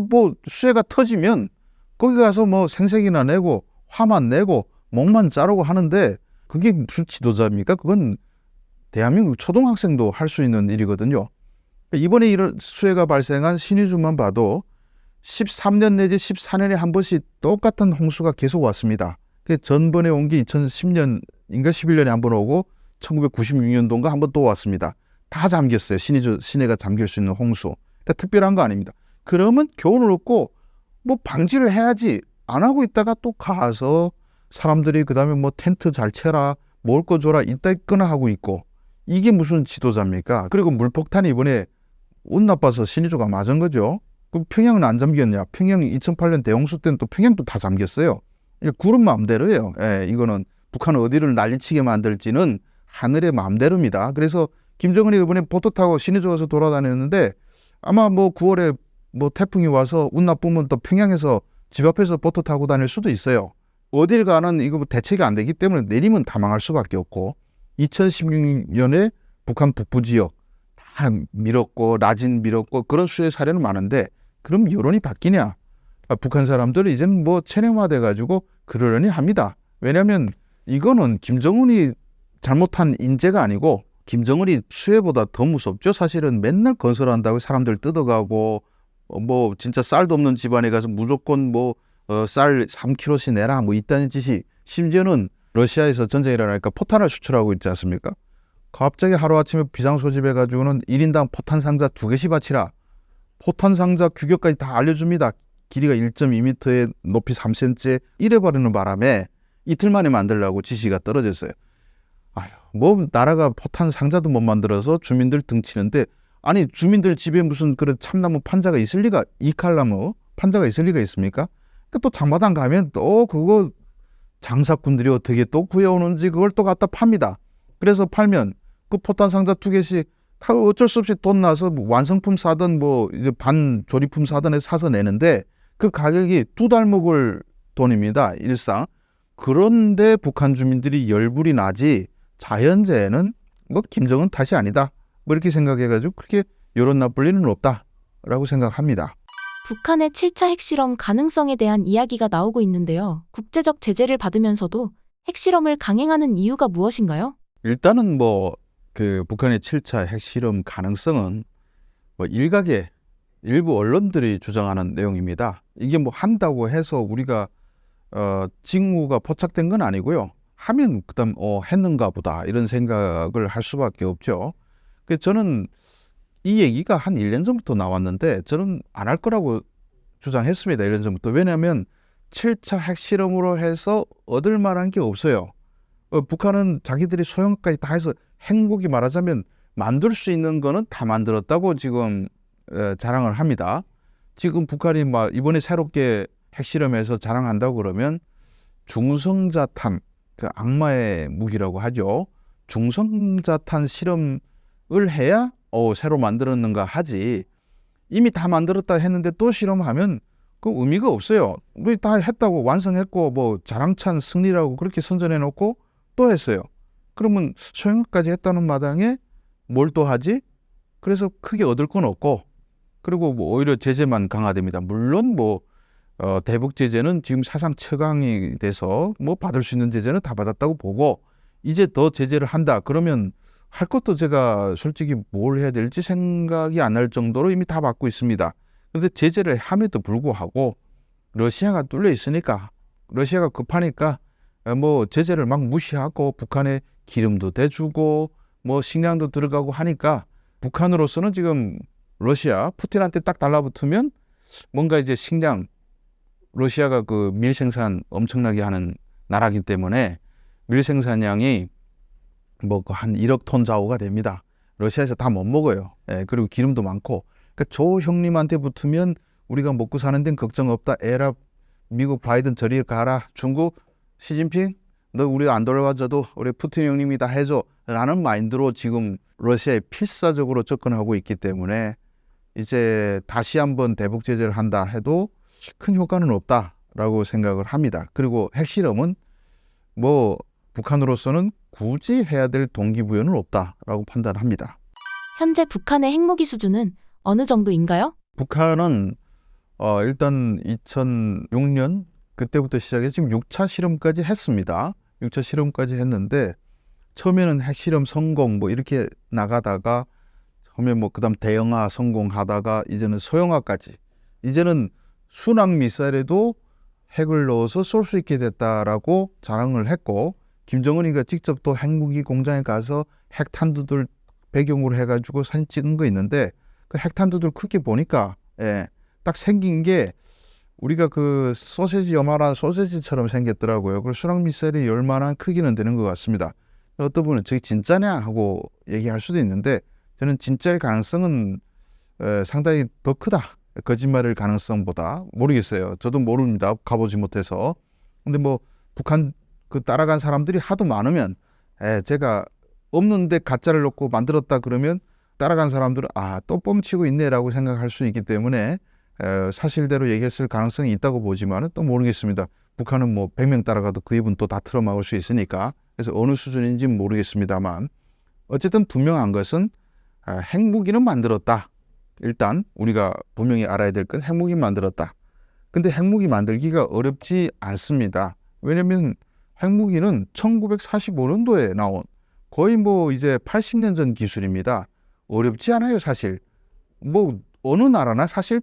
Speaker 1: 뭐 수해가 터지면 거기 가서 뭐 생색이나 내고 화만 내고 목만 자르고 하는데 그게 무슨 지도자입니까? 그건 대한민국 초등학생도 할 수 있는 일이거든요. 이번에 이런 수해가 발생한 신의주만 봐도 13년 내지 14년에 한 번씩 똑같은 홍수가 계속 왔습니다. 전번에 온 게 2010년인가 11년에 한 번 오고 1996년도인가 한 번 또 왔습니다. 다 잠겼어요. 시내가 잠길 수 있는 홍수. 그러니까 특별한 거 아닙니다. 그러면 교훈을 얻고 뭐 방지를 해야지 안 하고 있다가 또 가서 사람들이 그 다음에 뭐 텐트 잘 쳐라 먹을 거 줘라 이따 있거나 하고 있고 이게 무슨 지도자입니까? 그리고 물폭탄이 이번에 운 나빠서 신의주가 맞은 거죠. 그럼 평양은 안 잠겼냐? 평양 2008년 대홍수 때는 또 평양도 다 잠겼어요. 구름 마음대로예요. 이거는 북한 어디를 난리치게 만들지는 하늘의 마음대로입니다. 그래서 김정은이 이번에 보트 타고 신의주 가서 돌아다녔는데 아마 뭐 9월에 뭐 태풍이 와서 운 나쁘면 또 평양에서 집 앞에서 보트 타고 다닐 수도 있어요. 어딜 가는 이거 대책이 안 되기 때문에 내리면 다 망할 수밖에 없고 2016년에 북한 북부 지역 다 밀었고 라진 밀었고 그런 수해 사례는 많은데 그럼 여론이 바뀌냐? 북한 사람들은 이제는 뭐 체념화돼 가지고 그러려니 합니다. 왜냐하면 이거는 김정은이 잘못한 인재가 아니고 김정은이 수해보다 더 무섭죠. 사실은 맨날 건설한다고 사람들 뜯어가고 뭐 진짜 쌀도 없는 집안에 가서 무조건 뭐 쌀 3kg씩 내라 뭐 이딴 짓이, 심지어는 러시아에서 전쟁이 일어나니까 포탄을 수출하고 있지 않습니까? 갑자기 하루아침에 비상소집해가지고는 1인당 포탄 상자 2개씩 바치라. 포탄 상자 규격까지 다 알려줍니다. 길이가 1.2m에 높이 3cm 이래버리는 바람에 이틀 만에 만들라고 지시가 떨어졌어요. 아휴, 뭐 나라가 포탄 상자도 못 만들어서 주민들 등치는데, 아니 주민들 집에 무슨 그런 참나무 판자가 있을 리가, 이칼나무 판자가 있을 리가 있습니까? 또 장마당 가면 또 그거 장사꾼들이 어떻게 또 구해오는지 그걸 또 갖다 팝니다. 그래서 팔면 그 포탄 상자 2개씩 다 어쩔 수 없이 돈 나서 완성품 사든 뭐 이제 반조리품 사든 해서 사서 내는데 그 가격이 2달 먹을 돈입니다, 일상. 그런데 북한 주민들이 열불이 나지, 자연재해는 뭐 김정은 탓이 아니다, 뭐 이렇게 생각해가지고 그렇게 여론 나쁠 일은 없다라고 생각합니다.
Speaker 2: 북한의 7차 핵실험 가능성에 대한 이야기가 나오고 있는데요. 국제적 제재를 받으면서도 핵실험을 강행하는 이유가 무엇인가요?
Speaker 1: 일단은 뭐 그 북한의 7차 핵실험 가능성은 뭐 일각의 일부 언론들이 주장하는 내용입니다. 이게 뭐 한다고 해서 우리가 징후가 포착된 건 아니고요. 하면 그다음 했는가 보다 이런 생각을 할 수밖에 없죠. 그래서 저는 이 얘기가 한 1년 전부터 나왔는데 저는 안 할 거라고 주장했습니다. 1년 전부터. 왜냐하면 7차 핵실험으로 해서 얻을 만한 게 없어요. 북한은 자기들이 소형까지 다 해서 핵무기 말하자면 만들 수 있는 거는 다 만들었다고 지금 자랑을 합니다. 지금 북한이 막 이번에 새롭게 핵실험해서 자랑한다고 그러면 중성자탄, 그 악마의 무기라고 하죠. 중성자탄 실험을 해야 새로 만들었는가 하지, 이미 다 만들었다 했는데 또 실험하면 그 의미가 없어요. 우리 다 했다고 완성했고 뭐 자랑찬 승리라고 그렇게 선전해 놓고 또 했어요. 그러면 소형까지 했다는 마당에 뭘 또 하지? 그래서 크게 얻을 건 없고, 그리고 뭐 오히려 제재만 강화됩니다. 물론 뭐 대북 제재는 지금 사상 최강이 돼서 뭐 받을 수 있는 제재는 다 받았다고 보고, 이제 더 제재를 한다 그러면 할 것도 제가 솔직히 뭘 해야 될지 생각이 안 날 정도로 이미 다 받고 있습니다. 그런데 제재를 함에도 불구하고 러시아가 뚫려 있으니까, 러시아가 급하니까 뭐 제재를 막 무시하고 북한에 기름도 대주고 뭐 식량도 들어가고 하니까, 북한으로서는 지금 러시아 푸틴한테 딱 달라붙으면 뭔가 이제 식량, 러시아가 그 밀 생산 엄청나게 하는 나라기 때문에 밀 생산량이 뭐 한 1억 톤 좌우가 됩니다. 러시아에서 다 못 먹어요. 그리고 기름도 많고. 그러니까 조 형님한테 붙으면 우리가 먹고 사는 데는 걱정 없다. 에라, 미국 바이든 저리 가라. 중국 시진핑 너 우리 안 돌아와줘도 우리 푸틴 형님이 다 해줘 라는 마인드로 지금 러시아에 필사적으로 접근하고 있기 때문에 이제 다시 한번 대북 제재를 한다 해도 큰 효과는 없다라고 생각을 합니다. 그리고 핵실험은 뭐 북한으로서는 굳이 해야 될 동기부여는 없다라고 판단합니다.
Speaker 2: 현재 북한의 핵무기 수준은 어느 정도인가요?
Speaker 1: 북한은 일단 2006년 그때부터 시작해서 지금 6차 실험까지 했습니다. 6차 실험까지 했는데 처음에는 핵실험 성공 뭐 이렇게 나가다가 처음에 뭐 그다음 대형화 성공하다가 이제는 소형화까지, 이제는 순항 미사일에도 핵을 넣어서 쏠 수 있게 됐다라고 자랑을 했고, 김정은이가 직접 또 핵무기 공장에 가서 핵탄두들 배경으로 해가지고 사진 찍은 거 있는데, 그 핵탄두들 크게 보니까 딱 생긴 게 우리가 그 소세지, 요만한 소세지처럼 생겼더라고요. 그리고 순항 미사일이 열만한 크기는 되는 것 같습니다. 어떤 분은 저게 진짜냐 하고 얘기할 수도 있는데, 저는 진짜일 가능성은 상당히 더 크다. 거짓말일 가능성보다. 모르겠어요. 저도 모릅니다. 가보지 못해서. 근데 뭐 북한 그 따라간 사람들이 하도 많으면 제가 없는데 가짜를 넣고 만들었다 그러면 따라간 사람들은 또 뻥치고 있네라고 생각할 수 있기 때문에 사실대로 얘기했을 가능성이 있다고 보지만 또 모르겠습니다. 북한은 뭐 100명 따라가도 그 입은 또 다 틀어막을 수 있으니까. 그래서 어느 수준인지는 모르겠습니다만 어쨌든 분명한 것은 핵무기는 만들었다. 일단 우리가 분명히 알아야 될 건 핵무기 만들었다. 근데 핵무기 만들기가 어렵지 않습니다. 왜냐면 핵무기는 1945년도에 나온 거의 뭐 이제 80년 전 기술입니다. 어렵지 않아요, 사실. 뭐 어느 나라나 사실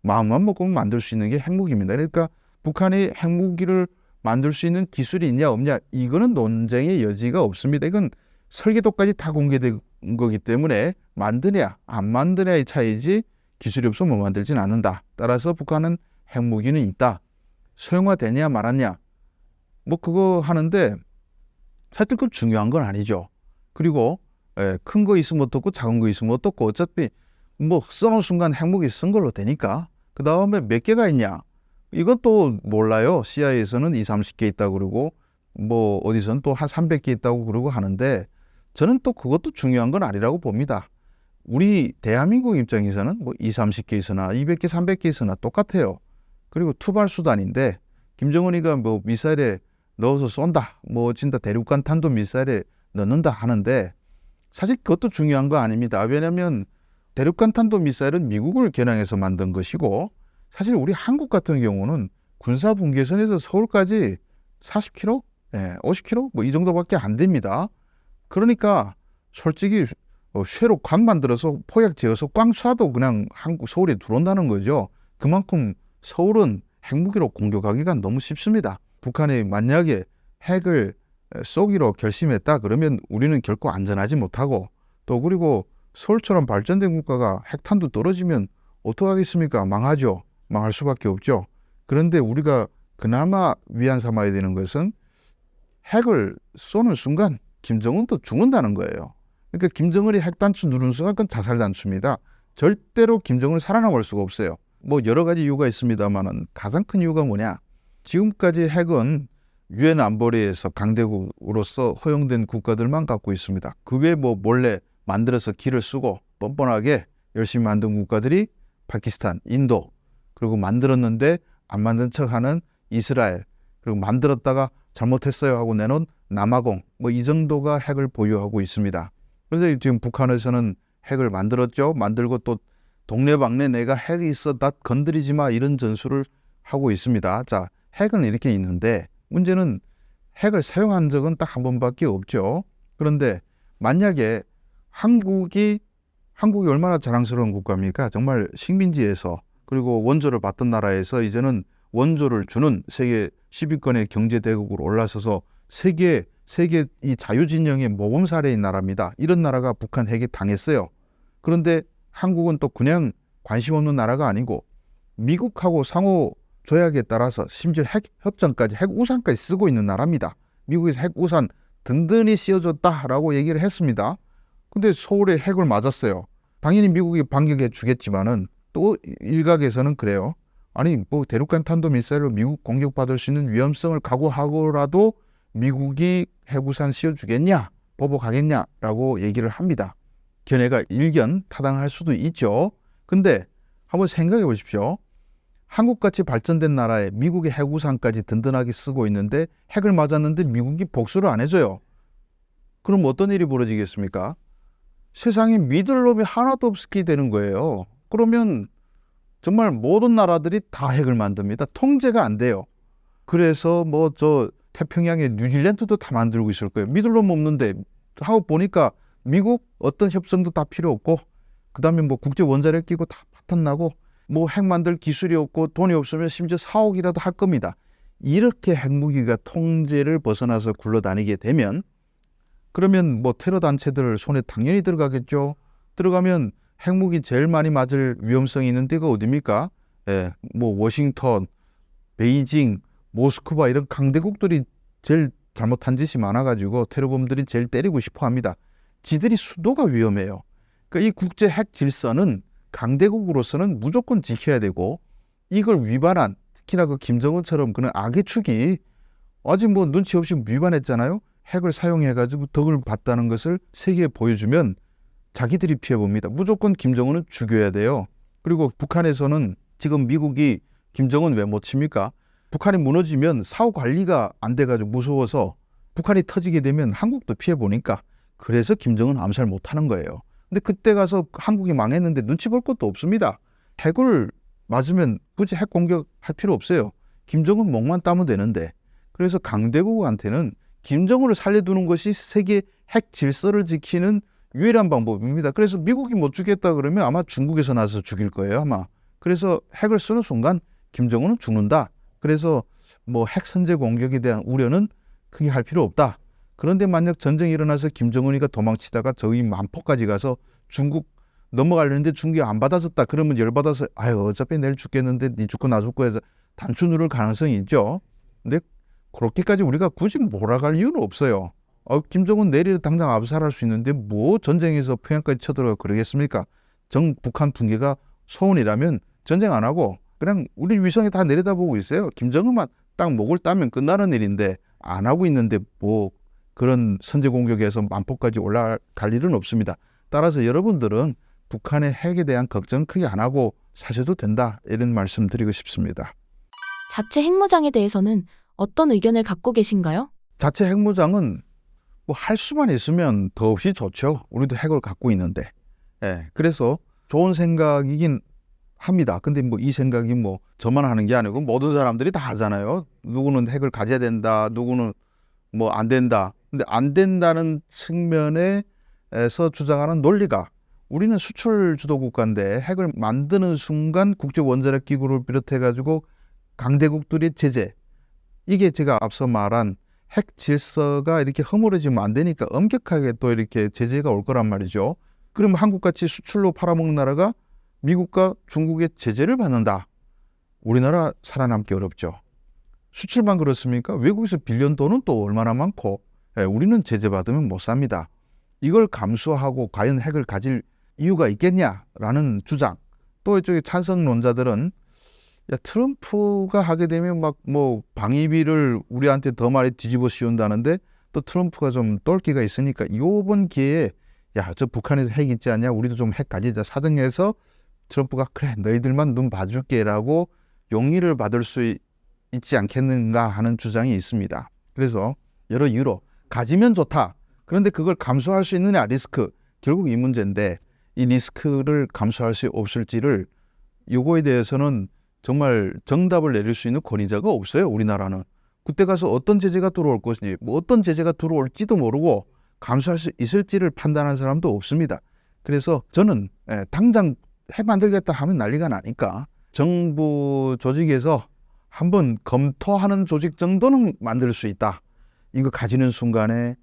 Speaker 1: 마음만 먹으면 만들 수 있는 게 핵무기입니다. 그러니까 북한이 핵무기를 만들 수 있는 기술이 있냐 없냐 이거는 논쟁의 여지가 없습니다. 이건 설계도까지 다 공개된 거기 때문에 만드냐 안 만드냐의 차이지 기술이 없으면 못 만들지는 않는다. 따라서 북한은 핵무기는 있다. 소형화되냐 말았냐 뭐 그거 하는데 사실 그건 중요한 건 아니죠. 그리고 큰 거 있으면 어떻고 작은 거 있으면 어떻고 어차피 뭐 써놓은 순간 핵무기 쓴 걸로 되니까 그 다음에 몇 개가 있냐 이것도 몰라요. CIA에서는 20, 30개 있다고 그러고 뭐 어디서는 또 한 300개 있다고 그러고 하는데 저는 또 그것도 중요한 건 아니라고 봅니다. 우리 대한민국 입장에서는 뭐 20, 30개 있으나 200개, 300개 있으나 똑같아요. 그리고 투발 수단인데 김정은이가 뭐 미사일에 넣어서 쏜다, 뭐 진짜 대륙간 탄도 미사일에 넣는다 하는데 사실 그것도 중요한 거 아닙니다. 왜냐하면 대륙간 탄도 미사일은 미국을 겨냥해서 만든 것이고 사실 우리 한국 같은 경우는 군사 분계선에서 서울까지 40km, 50km 뭐 이 정도밖에 안 됩니다. 그러니까 솔직히 쇠로 관 만들어서 포약 지어서 꽝 쏴도 그냥 한국 서울에 들어온다는 거죠. 그만큼 서울은 핵무기로 공격하기가 너무 쉽습니다. 북한이 만약에 핵을 쏘기로 결심했다 그러면 우리는 결코 안전하지 못하고 또 그리고 서울처럼 발전된 국가가 핵탄두 떨어지면 어떡하겠습니까? 망하죠. 망할 수밖에 없죠. 그런데 우리가 그나마 위안 삼아야 되는 것은 핵을 쏘는 순간 김정은도 죽는다는 거예요. 그러니까 김정은이 핵단추 누르는 순간 그건 자살단추입니다. 절대로 김정은이 살아남을 수가 없어요. 뭐 여러 가지 이유가 있습니다만은 가장 큰 이유가 뭐냐? 지금까지 핵은 유엔 안보리에서 강대국으로서 허용된 국가들만 갖고 있습니다. 그 외에 뭐 몰래 만들어서 기를 쓰고 뻔뻔하게 열심히 만든 국가들이 파키스탄, 인도 그리고 만들었는데 안 만든 척하는 이스라엘 그리고 만들었다가 잘못했어요 하고 내놓은 남아공 뭐 이 정도가 핵을 보유하고 있습니다. 그런데 지금 북한에서는 핵을 만들었죠. 만들고 또 동네방네 내가 핵이 있어 나 건드리지 마 이런 전술을 하고 있습니다. 자, 핵은 이렇게 있는데 문제는 핵을 사용한 적은 딱 한 번밖에 없죠. 그런데 만약에 한국이 얼마나 자랑스러운 국가입니까? 정말 식민지에서 그리고 원조를 받던 나라에서 이제는 원조를 주는 세계 10위권의 경제대국으로 올라서서 세계 이 자유진영의 모범 사례인 나라입니다. 이런 나라가 북한 핵에 당했어요. 그런데 한국은 또 그냥 관심 없는 나라가 아니고 미국하고 상호 조약에 따라서 심지어 핵 협정까지 핵 우산까지 쓰고 있는 나라입니다. 미국에서 핵 우산 든든히 씌워줬다라고 얘기를 했습니다. 근데 서울에 핵을 맞았어요. 당연히 미국이 반격해 주겠지만은 또 일각에서는 그래요. 아니 뭐 대륙간 탄도미사일로 미국 공격받을 수 있는 위험성을 각오하고라도 미국이 핵우산 씌워주겠냐 보복하겠냐라고 얘기를 합니다. 견해가 일견 타당할 수도 있죠. 근데 한번 생각해 보십시오. 한국같이 발전된 나라에 미국의 핵우산까지 든든하게 쓰고 있는데 핵을 맞았는데 미국이 복수를 안 해줘요. 그럼 어떤 일이 벌어지겠습니까? 세상에 믿을 놈이 하나도 없게 되는 거예요. 그러면 정말 모든 나라들이 다 핵을 만듭니다. 통제가 안 돼요. 그래서 뭐 저 태평양의 뉴질랜드도 다 만들고 있을 거예요. 믿을 놈 없는데 하고 보니까 미국 어떤 협정도 다 필요 없고 그다음에 뭐 국제 원자력 기구 다 파탄 나고 뭐 핵 만들 기술이 없고 돈이 없으면 심지어 사옥이라도 할 겁니다. 이렇게 핵무기가 통제를 벗어나서 굴러다니게 되면 그러면 뭐 테러 단체들 손에 당연히 들어가겠죠. 들어가면 핵무기 제일 많이 맞을 위험성이 있는 데가 어디입니까? 뭐 워싱턴, 베이징, 모스크바 이런 강대국들이 제일 잘못한 짓이 많아가지고 테러범들이 제일 때리고 싶어 합니다. 지들이 수도가 위험해요. 그러니까 이 국제 핵 질서는 강대국으로서는 무조건 지켜야 되고 이걸 위반한 특히나 그 김정은처럼 그런 악의 축이 아직 뭐 눈치 없이 위반했잖아요. 핵을 사용해가지고 덕을 봤다는 것을 세계에 보여주면 자기들이 피해봅니다. 무조건 김정은은 죽여야 돼요. 그리고 북한에서는 지금 미국이 김정은 왜 못 칩니까? 북한이 무너지면 사후 관리가 안 돼가지고 무서워서 북한이 터지게 되면 한국도 피해보니까 그래서 김정은 암살 못하는 거예요. 근데 그때 가서 한국이 망했는데 눈치 볼 것도 없습니다. 핵을 맞으면 굳이 핵 공격할 필요 없어요. 김정은 목만 따면 되는데 그래서 강대국한테는 김정은을 살려두는 것이 세계 핵 질서를 지키는 유일한 방법입니다. 그래서 미국이 못 죽겠다 그러면 아마 중국에서 나서 죽일 거예요. 아마. 그래서 핵을 쓰는 순간 김정은은 죽는다. 그래서 뭐 핵 선제 공격에 대한 우려는 크게 할 필요 없다. 그런데 만약 전쟁이 일어나서 김정은이가 도망치다가 저기 만포까지 가서 중국 넘어가려는데 중국이 안 받아줬다. 그러면 열받아서 아유 어차피 내일 죽겠는데 니 죽고 나 죽고 해서 단추 누를 가능성이 있죠. 근데 그렇게까지 우리가 굳이 몰아갈 이유는 없어요. 김정은 내일 당장 압살할 수 있는데 뭐 전쟁에서 평양까지 쳐들어가 그러겠습니까? 북한 붕괴가 소원이라면 전쟁 안 하고 그냥 우리 위성에 다 내려다보고 있어요. 김정은만 딱 목을 따면 끝나는 일인데 안 하고 있는데 뭐 그런 선제 공격에서 만포까지 올라갈 일은 없습니다. 따라서 여러분들은 북한의 핵에 대한 걱정 크게 안 하고 사셔도 된다. 이런 말씀 드리고 싶습니다.
Speaker 2: 자체 핵무장에 대해서는 어떤 의견을 갖고 계신가요?
Speaker 1: 자체 핵무장은 뭐 할 수만 있으면 더없이 좋죠. 우리도 핵을 갖고 있는데. 예, 그래서 좋은 생각이긴 합니다. 근데 뭐 이 생각이 뭐 저만 하는 게 아니고 모든 사람들이 다 하잖아요. 누구는 핵을 가져야 된다. 누구는 뭐 안 된다. 근데 안 된다는 측면에서 주장하는 논리가 우리는 수출 주도 국가인데 핵을 만드는 순간 국제 원자력 기구를 비롯해 가지고 강대국들의 제재, 이게 제가 앞서 말한 핵 질서가 이렇게 허물어지면 안 되니까 엄격하게 또 이렇게 제재가 올 거란 말이죠. 그러면 한국같이 수출로 팔아먹는 나라가 미국과 중국의 제재를 받는다. 우리나라 살아남기 어렵죠. 수출만 그렇습니까? 외국에서 빌려온 돈은 또 얼마나 많고, 우리는 제재받으면 못 삽니다. 이걸 감수하고 과연 핵을 가질 이유가 있겠냐라는 주장. 또 이쪽에 찬성론자들은 야, 트럼프가 하게 되면 막 뭐 방위비를 우리한테 더 많이 뒤집어 씌운다는데 또 트럼프가 좀 똘끼가 있으니까 이번 기회에 야, 저 북한에서 핵 있지 않냐? 우리도 좀 핵 가지자. 사정해서 트럼프가 그래 너희들만 눈 봐줄게라고 용의를 받을 수 있지 않겠는가 하는 주장이 있습니다. 그래서 여러 이유로 가지면 좋다. 그런데 그걸 감수할 수 있느냐 리스크. 결국 이 문제인데 이 리스크를 감수할 수 없을지를 요거에 대해서는 정말 정답을 내릴 수 있는 권위자가 없어요. 우리나라는. 그때 가서 어떤 제재가 들어올 것인지 뭐 어떤 제재가 들어올지도 모르고 감수할 수 있을지를 판단한 사람도 없습니다. 그래서 저는 당장 해 만들겠다 하면 난리가 나니까 정부 조직에서 한번 검토하는 조직 정도는 만들 수 있다. 이거 가지는 순간에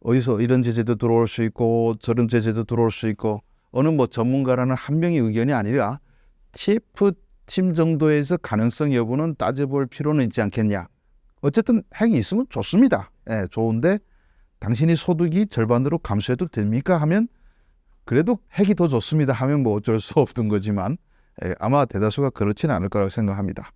Speaker 1: 어디서 이런 제재도 들어올 수 있고 저런 제재도 들어올 수 있고 어느 뭐 전문가라는 한 명의 의견이 아니라 TF팀 정도에서 가능성 여부는 따져볼 필요는 있지 않겠냐. 어쨌든 핵이 있으면 좋습니다. 좋은데 당신이 소득이 절반으로 감소해도 됩니까? 하면 그래도 핵이 더 좋습니다 하면 뭐 어쩔 수 없는 거지만 아마 대다수가 그렇지는 않을 거라고 생각합니다.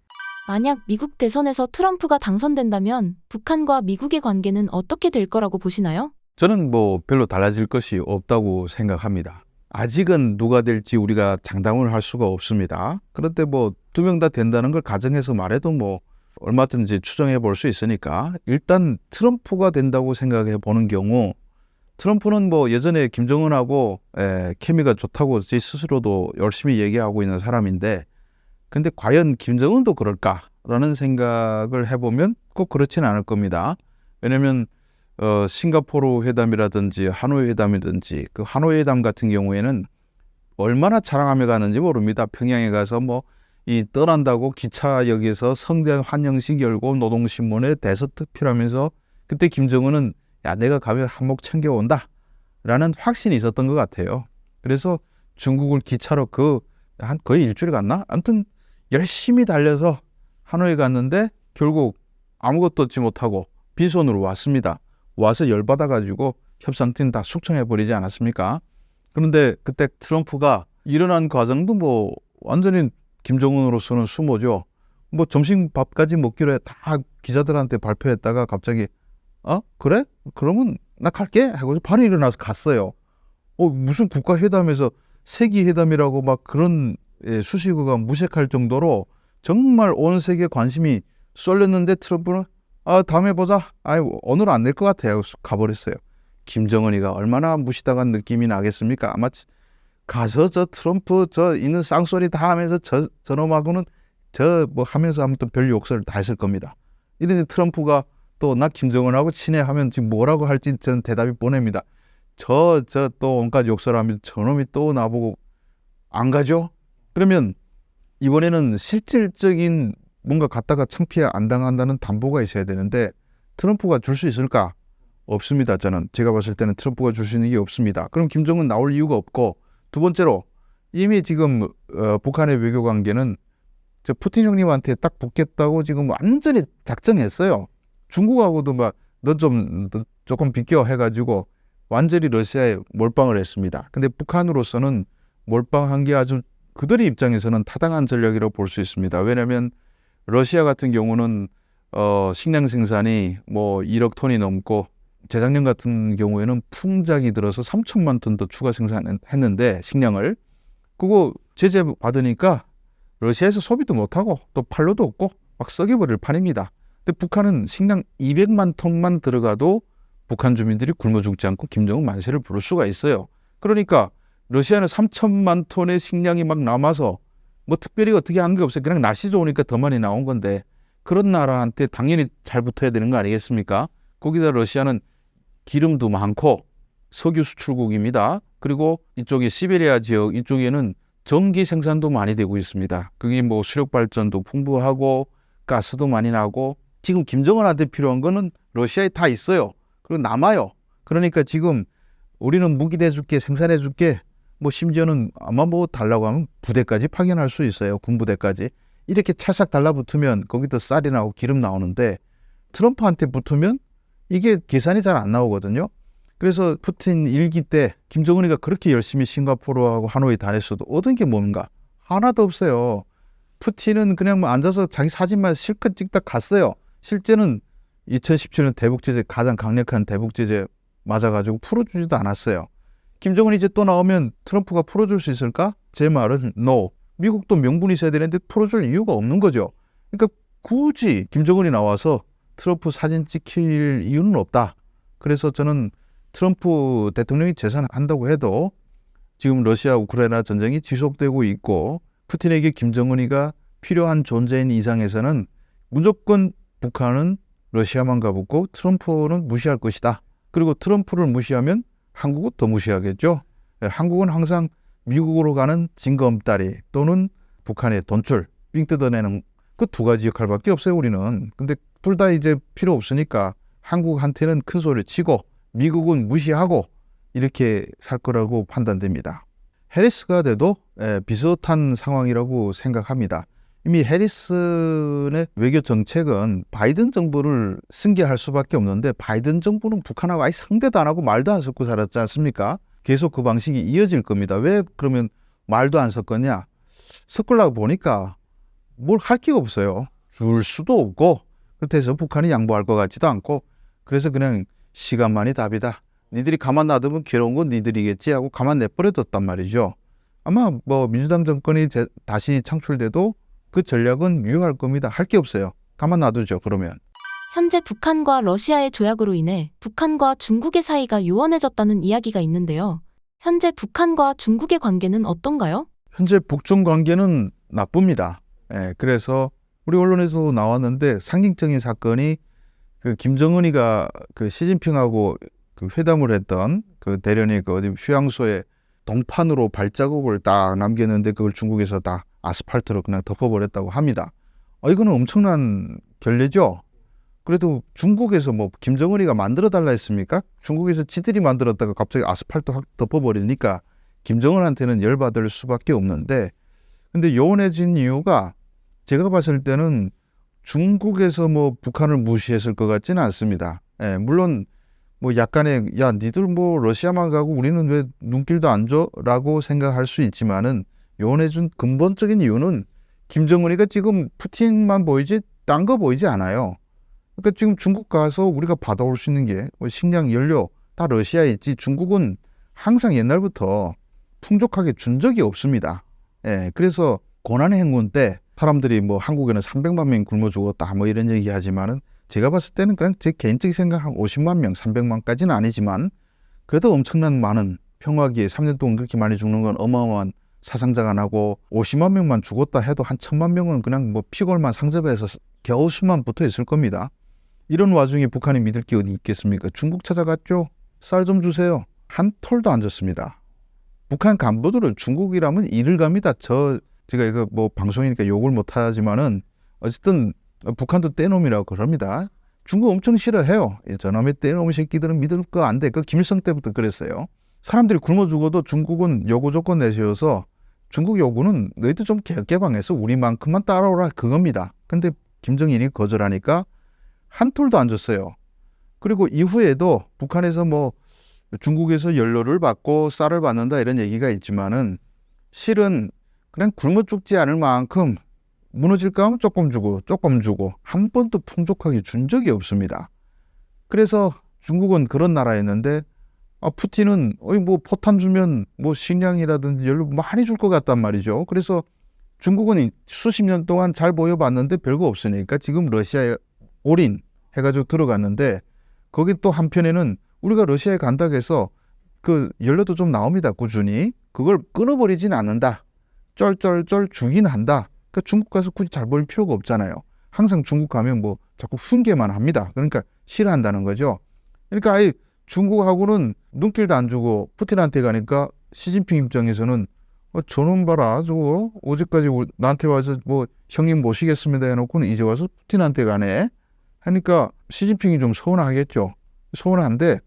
Speaker 2: 만약 미국 대선에서 트럼프가 당선된다면 북한과 미국의 관계는 어떻게 될 거라고 보시나요?
Speaker 1: 저는 뭐 별로 달라질 것이 없다고 생각합니다. 아직은 누가 될지 우리가 장담을 할 수가 없습니다. 그런데 뭐 두 명 다 된다는 걸 가정해서 말해도 뭐 얼마든지 추정해 볼 수 있으니까 일단 트럼프가 된다고 생각해 보는 경우 트럼프는 뭐 예전에 김정은하고 케미가 좋다고 제 스스로도 열심히 얘기하고 있는 사람인데 근데 과연 김정은도 그럴까라는 생각을 해보면 꼭 그렇지는 않을 겁니다. 왜냐하면 싱가포르 회담이라든지 하노이 회담이든지 그 하노이 회담 같은 경우에는 얼마나 자랑하며 가는지 모릅니다. 평양에 가서 뭐 이 떠난다고 기차역에서 성대한 환영식 열고 노동신문에 대서특필하면서 그때 김정은은 야 내가 가면 한몫 챙겨온다 라는 확신이 있었던 것 같아요. 그래서 중국을 기차로 한 거의 일주일 갔나? 아무튼 열심히 달려서 하노이 갔는데 결국 아무것도 얻지 못하고 빈손으로 왔습니다. 와서 열받아가지고 협상팀 다 숙청해버리지 않았습니까? 그런데 그때 트럼프가 일어난 과정도 뭐 완전히 김정은으로서는 수모죠. 뭐 점심밥까지 먹기로 다 기자들한테 발표했다가 갑자기 그래? 그러면 나 갈게 하고 바로 일어나서 갔어요. 무슨 국가회담에서 세기회담이라고 막 그런 수식어가 무색할 정도로 정말 온 세계 관심이 쏠렸는데 트럼프는 다음에 보자. 오늘 안 낼 것 같아 하고 가버렸어요. 김정은이가 얼마나 무시당한 느낌이 나겠습니까? 아마 가서 저 트럼프 저 있는 쌍소리 다 하면서 저놈하고는 뭐 하면서 아무튼 별 욕설을 다 했을 겁니다. 이런데 트럼프가 또 나 김정은하고 친해 하면 지금 뭐라고 할지 저는 대답이 보냅니다. 저 또 온갖 욕설하면 저놈이 또 나보고 안 가죠? 그러면 이번에는 실질적인 뭔가 갖다가 창피해 안 당한다는 담보가 있어야 되는데 트럼프가 줄 수 있을까? 없습니다. 저는 제가 봤을 때는 트럼프가 줄 수 있는 게 없습니다. 그럼 김정은 나올 이유가 없고, 두 번째로 이미 지금 북한의 외교 관계는 저 푸틴 형님한테 딱 붙겠다고 지금 완전히 작정했어요. 중국하고도 막 너 조금 비켜 해가지고 완전히 러시아에 몰빵을 했습니다. 근데 북한으로서는 몰빵한 게 아주 그들의 입장에서는 타당한 전략이라고 볼 수 있습니다. 왜냐하면 러시아 같은 경우는 식량 생산이 뭐 1억 톤이 넘고 재작년 같은 경우에는 풍작이 들어서 3천만 톤 더 추가 생산했는데 식량을 그거 제재 받으니까 러시아에서 소비도 못하고 또 팔로도 없고 막 썩여버릴 판입니다. 근데 북한은 식량 200만 톤만 들어가도 북한 주민들이 굶어 죽지 않고 김정은 만세를 부를 수가 있어요. 그러니까 러시아는 3천만 톤의 식량이 막 남아서 뭐 특별히 어떻게 한 게 없어요. 그냥 날씨 좋으니까 더 많이 나온 건데 그런 나라한테 당연히 잘 붙어야 되는 거 아니겠습니까? 거기다 러시아는 기름도 많고 석유 수출국입니다. 그리고 이쪽에 시베리아 지역 이쪽에는 전기 생산도 많이 되고 있습니다. 그게 뭐 수력 발전도 풍부하고 가스도 많이 나고 지금 김정은한테 필요한 거는 러시아에 다 있어요. 그리고 남아요. 그러니까 지금 우리는 무기 내줄게, 생산해줄게, 뭐 심지어는 아마 뭐 달라고 하면 부대까지 파견할 수 있어요. 군부대까지. 이렇게 찰싹 달라붙으면 거기도 쌀이 나오고 기름 나오는데 트럼프한테 붙으면 이게 계산이 잘 안 나오거든요. 그래서 푸틴 일기 때 김정은이가 그렇게 열심히 싱가포르하고 하노이 다녔어도 얻은 게 뭔가? 하나도 없어요. 푸틴은 그냥 뭐 앉아서 자기 사진만 실컷 찍다 갔어요. 실제는 2017년 대북제재 가장 강력한 대북제재 맞아가지고 풀어주지도 않았어요. 김정은이 이제 또 나오면 트럼프가 풀어줄 수 있을까? 제 말은 no. 미국도 명분이 있어야 되는데 풀어줄 이유가 없는 거죠. 그러니까 굳이 김정은이 나와서 트럼프 사진 찍힐 이유는 없다. 그래서 저는 트럼프 대통령이 재선한다고 해도 지금 러시아 우크라이나 전쟁이 지속되고 있고 푸틴에게 김정은이가 필요한 존재인 이상에서는 무조건 북한은 러시아만 가붙고 트럼프는 무시할 것이다. 그리고 트럼프를 무시하면 한국은 더 무시하겠죠. 한국은 항상 미국으로 가는 징검다리 또는 북한의 돈줄, 삥 뜯어내는 그 두 가지 역할밖에 없어요, 우리는. 근데 둘 다 이제 필요 없으니까 한국한테는 큰 소리 치고 미국은 무시하고 이렇게 살 거라고 판단됩니다. 해리스가 돼도 비슷한 상황이라고 생각합니다. 이미 해리슨의 외교 정책은 바이든 정부를 승계할 수밖에 없는데 바이든 정부는 북한하고 아예 상대도 안 하고 말도 안 섞고 살았지 않습니까? 계속 그 방식이 이어질 겁니다. 왜 그러면 말도 안 섞었냐? 섞으려고 보니까 뭘 할 게 없어요. 줄 수도 없고 그래서 북한이 양보할 것 같지도 않고 그래서 그냥 시간만이 답이다. 니들이 가만 놔두면 괴로운 건 니들이겠지 하고 가만 내버려뒀단 말이죠. 아마 뭐 민주당 정권이 다시 창출돼도 그 전략은 유효할 겁니다. 할 게 없어요. 가만 놔두죠. 그러면.
Speaker 2: 현재 북한과 러시아의 조약으로 인해 북한과 중국의 사이가 요원해졌다는 이야기가 있는데요. 현재 북한과 중국의 관계는 어떤가요?
Speaker 1: 현재 북중 관계는 나쁩니다. 그래서 우리 언론에서 나왔는데 상징적인 사건이 그 김정은이가 그 시진핑하고 그 회담을 했던 그 대련의 그 어디 휴양소에 동판으로 발자국을 딱 남겼는데 그걸 중국에서 다 아스팔트로 그냥 덮어버렸다고 합니다. 이거는 엄청난 결례죠. 그래도 중국에서 뭐 김정은이가 만들어 달라 했습니까? 중국에서 지들이 만들었다가 갑자기 아스팔트 확 덮어버리니까 김정은한테는 열받을 수밖에 없는데 근데 요원해진 이유가 제가 봤을 때는 중국에서 뭐 북한을 무시했을 것 같지는 않습니다. 물론 뭐 약간의 야 니들 뭐 러시아만 가고 우리는 왜 눈길도 안 줘? 라고 생각할 수 있지만은 요원해준 근본적인 이유는 김정은이가 지금 푸틴만 보이지 딴 거 보이지 않아요. 그러니까 지금 중국 가서 우리가 받아올 수 있는 게 뭐 식량, 연료 다 러시아에 있지 중국은 항상 옛날부터 풍족하게 준 적이 없습니다. 그래서 고난의 행군 때 사람들이 뭐 한국에는 300만 명이 굶어 죽었다 뭐 이런 얘기 하지만은 제가 봤을 때는 그냥 제 개인적인 생각 한 50만 명, 300만까지는 아니지만 그래도 엄청난 많은 평화기에 3년 동안 그렇게 많이 죽는 건 어마어마한 사상자가 나고 50만 명만 죽었다 해도 한 1000만 명은 그냥 뭐 피골만 상접해서 겨우 수만 붙어 있을 겁니다. 이런 와중에 북한이 믿을 게 어디 있겠습니까? 중국 찾아갔죠. 쌀 좀 주세요. 한 톨도 안 줬습니다. 북한 간부들은 중국이라면 이를 갑니다. 저 제가 이거 뭐 방송이니까 욕을 못 하지만은 어쨌든 북한도 떼놈이라고 그럽니다. 중국 엄청 싫어해요. 저놈의 떼놈 새끼들은 믿을 거 안 돼. 그 김일성 때부터 그랬어요. 사람들이 굶어 죽어도 중국은 요구 조건 내세워서 중국 요구는 너희들 좀 개방해서 우리만큼만 따라오라 그겁니다. 근데 김정일이 거절하니까 한 톨도 안 줬어요. 그리고 이후에도 북한에서 뭐 중국에서 연료를 받고 쌀을 받는다 이런 얘기가 있지만은 실은 그냥 굶어 죽지 않을 만큼 무너질까 하면 조금 주고 한 번도 풍족하게 준 적이 없습니다. 그래서 중국은 그런 나라였는데 푸틴은 뭐 포탄 주면 뭐 식량이라든지 연료 많이 줄 것 같단 말이죠. 그래서 중국은 수십 년 동안 잘 보여봤는데 별거 없으니까 지금 러시아에 올인 해가지고 들어갔는데 거기 또 한편에는 우리가 러시아에 간다고 해서 그 연료도 좀 나옵니다. 꾸준히. 그걸 끊어버리진 않는다. 쩔쩔쩔 주긴 한다. 그러니까 중국 가서 굳이 잘 보일 필요가 없잖아요. 항상 중국 가면 뭐 자꾸 훈계만 합니다. 그러니까 싫어한다는 거죠. 그러니까 아예 중국하고는 눈길도 안 주고 푸틴한테 가니까 시진핑 입장에서는 저놈 봐라 저거 어제까지 나한테 와서 뭐 형님 모시겠습니다 해놓고는 이제 와서 푸틴한테 가네 하니까 시진핑이 좀 서운하겠죠. 서운한데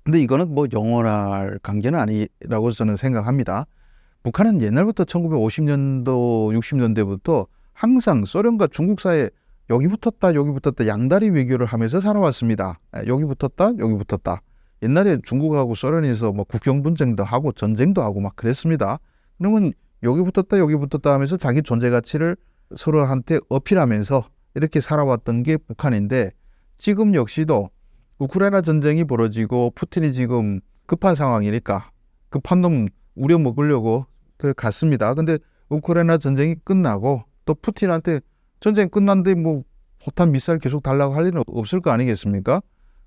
Speaker 1: 근데 이거는 뭐 영원할 관계는 아니라고 저는 생각합니다. 북한은 옛날부터 1950년도 60년대부터 항상 소련과 중국 사이에 여기 붙었다 여기 붙었다 양다리 외교를 하면서 살아왔습니다. 여기 붙었다 여기 붙었다. 옛날에 중국하고 소련에서 뭐 국경 분쟁도 하고 전쟁도 하고 막 그랬습니다. 그러면 여기 붙었다 여기 붙었다 하면서 자기 존재 가치를 서로한테 어필하면서 이렇게 살아왔던 게 북한인데 지금 역시도 우크라이나 전쟁이 벌어지고 푸틴이 지금 급한 상황이니까 급한 놈 우려 먹으려고 갔습니다. 근데 우크라이나 전쟁이 끝나고 또 푸틴한테 전쟁 끝났는데 뭐 포탄 미사일 계속 달라고 할 일은 없을 거 아니겠습니까?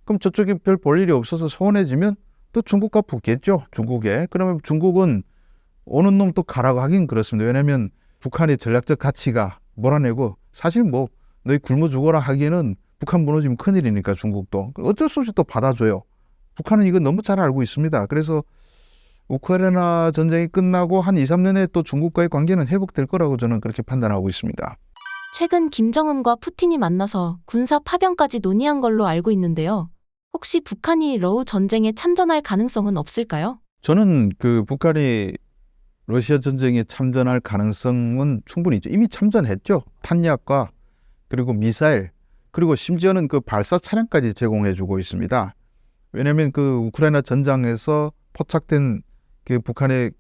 Speaker 1: 그럼 저쪽에 별 볼 일이 없어서 서운해지면 또 중국과 붙겠죠. 중국에. 그러면 중국은 오는 놈 또 가라고 하긴 그렇습니다. 왜냐하면 북한의 전략적 가치가 몰아내고 사실 뭐 너희 굶어 죽어라 하기에는 북한 무너지면 큰일이니까 중국도. 어쩔 수 없이 또 받아줘요. 북한은 이거 너무 잘 알고 있습니다. 그래서 우크라이나 전쟁이 끝나고 한 2, 3년에 또 중국과의 관계는 회복될 거라고 저는 그렇게 판단하고 있습니다.
Speaker 2: 최근 김정은과 푸틴이 만나서 군사 파병까지 논의한 걸로 알고 있는데요. 혹시 북한이 러우 전쟁에 참전할 가능성은 없을까요?
Speaker 1: 저는 그 북한이 러시아 전쟁에 참전할 가능성은 충분히 있죠. 이미 참전했죠. 탄약과 그리고 미사일 그리고 심지어는 그 발사 차량까지 제공해주고 있습니다. 왜냐하면 그 우크라이나 전장에서 포착된 그 북한의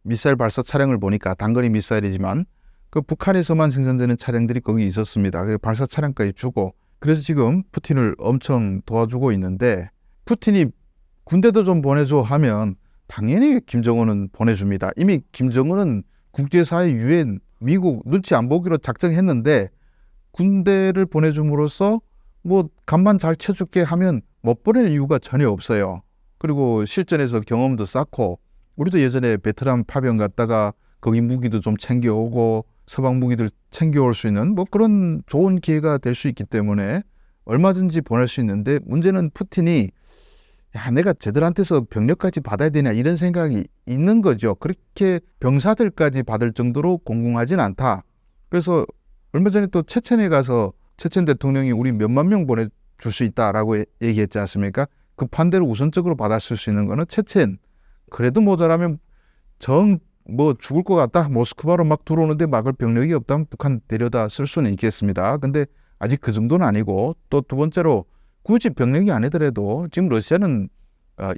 Speaker 1: 미사일 발사 차량을 보니까 단거리 미사일이지만 그 북한에서만 생산되는 차량들이 거기 있었습니다. 그 발사 차량까지 주고 그래서 지금 푸틴을 엄청 도와주고 있는데 푸틴이 군대도 좀 보내줘 하면 당연히 김정은은 보내줍니다. 이미 김정은은 국제사회 유엔 미국 눈치 안 보기로 작정했는데 군대를 보내줌으로써 뭐 간만 잘 쳐줄게 하면 못 보낼 이유가 전혀 없어요. 그리고 실전에서 경험도 쌓고 우리도 예전에 베트남 파병 갔다가 거기 무기도 좀 챙겨오고 서방 무기들 챙겨올 수 있는 뭐 그런 좋은 기회가 될 수 있기 때문에 얼마든지 보낼 수 있는데 문제는 푸틴이 야 내가 쟤들한테서 병력까지 받아야 되냐 이런 생각이 있는 거죠. 그렇게 병사들까지 받을 정도로 공공하진 않다. 그래서 얼마 전에 또 체첸에 가서 체첸 대통령이 우리 몇만 명 보내줄 수 있다라고 얘기했지 않습니까? 그 판대로 우선적으로 받았을 수 있는 거는 체첸. 그래도 모자라면 뭐 죽을 것 같다. 모스크바로 막 들어오는데 막을 병력이 없다면 북한 데려다 쓸 수는 있겠습니다. 근데 아직 그 정도는 아니고 또 두 번째로 굳이 병력이 아니더라도 지금 러시아는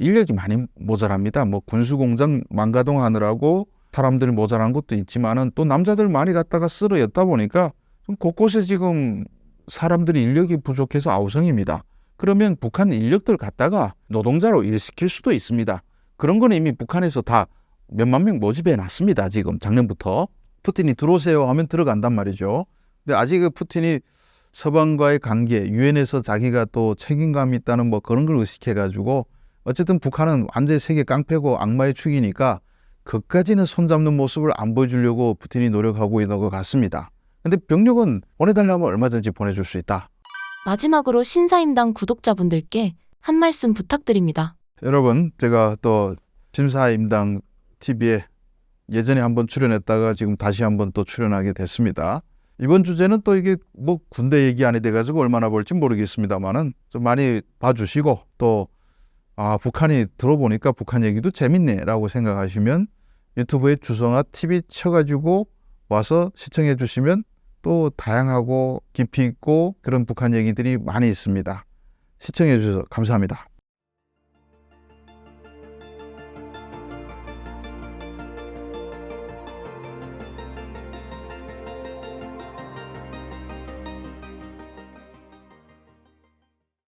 Speaker 1: 인력이 많이 모자랍니다. 뭐 군수공장 망가동하느라고 사람들이 모자란 것도 있지만은 또 남자들 많이 갖다가 쓸어였다 보니까 좀 곳곳에 지금 사람들이 인력이 부족해서 아우성입니다. 그러면 북한 인력들 갖다가 노동자로 일시킬 수도 있습니다. 그런 거는 이미 북한에서 다 몇만 명 모집해 놨습니다. 지금 작년부터. 푸틴이 들어오세요 하면 들어간단 말이죠. 근데 아직 그 푸틴이 서방과의 관계, 유엔에서 자기가 또 책임감이 있다는 뭐 그런 걸 의식해가지고 어쨌든 북한은 완전히 세계 깡패고 악마의 축이니까 그까지는 손잡는 모습을 안 보여주려고 푸틴이 노력하고 있는 것 같습니다. 근데 병력은 보내달라면 얼마든지 보내줄 수 있다.
Speaker 2: 마지막으로 신사임당 구독자분들께 한 말씀 부탁드립니다.
Speaker 1: 여러분, 제가 또 신사임당 TV에 예전에 한번 출연했다가 지금 다시 한번 또 출연하게 됐습니다. 이번 주제는 또 이게 뭐 군대 얘기 아니 돼가지고 얼마나 볼지 모르겠습니다만은 좀 많이 봐주시고 또 북한이 들어보니까 북한 얘기도 재밌네라고 생각하시면 유튜브에 주성아 TV 쳐가지고 와서 시청해 주시면 또 다양하고 깊이 있고 그런 북한 얘기들이 많이 있습니다. 시청해 주셔서 감사합니다.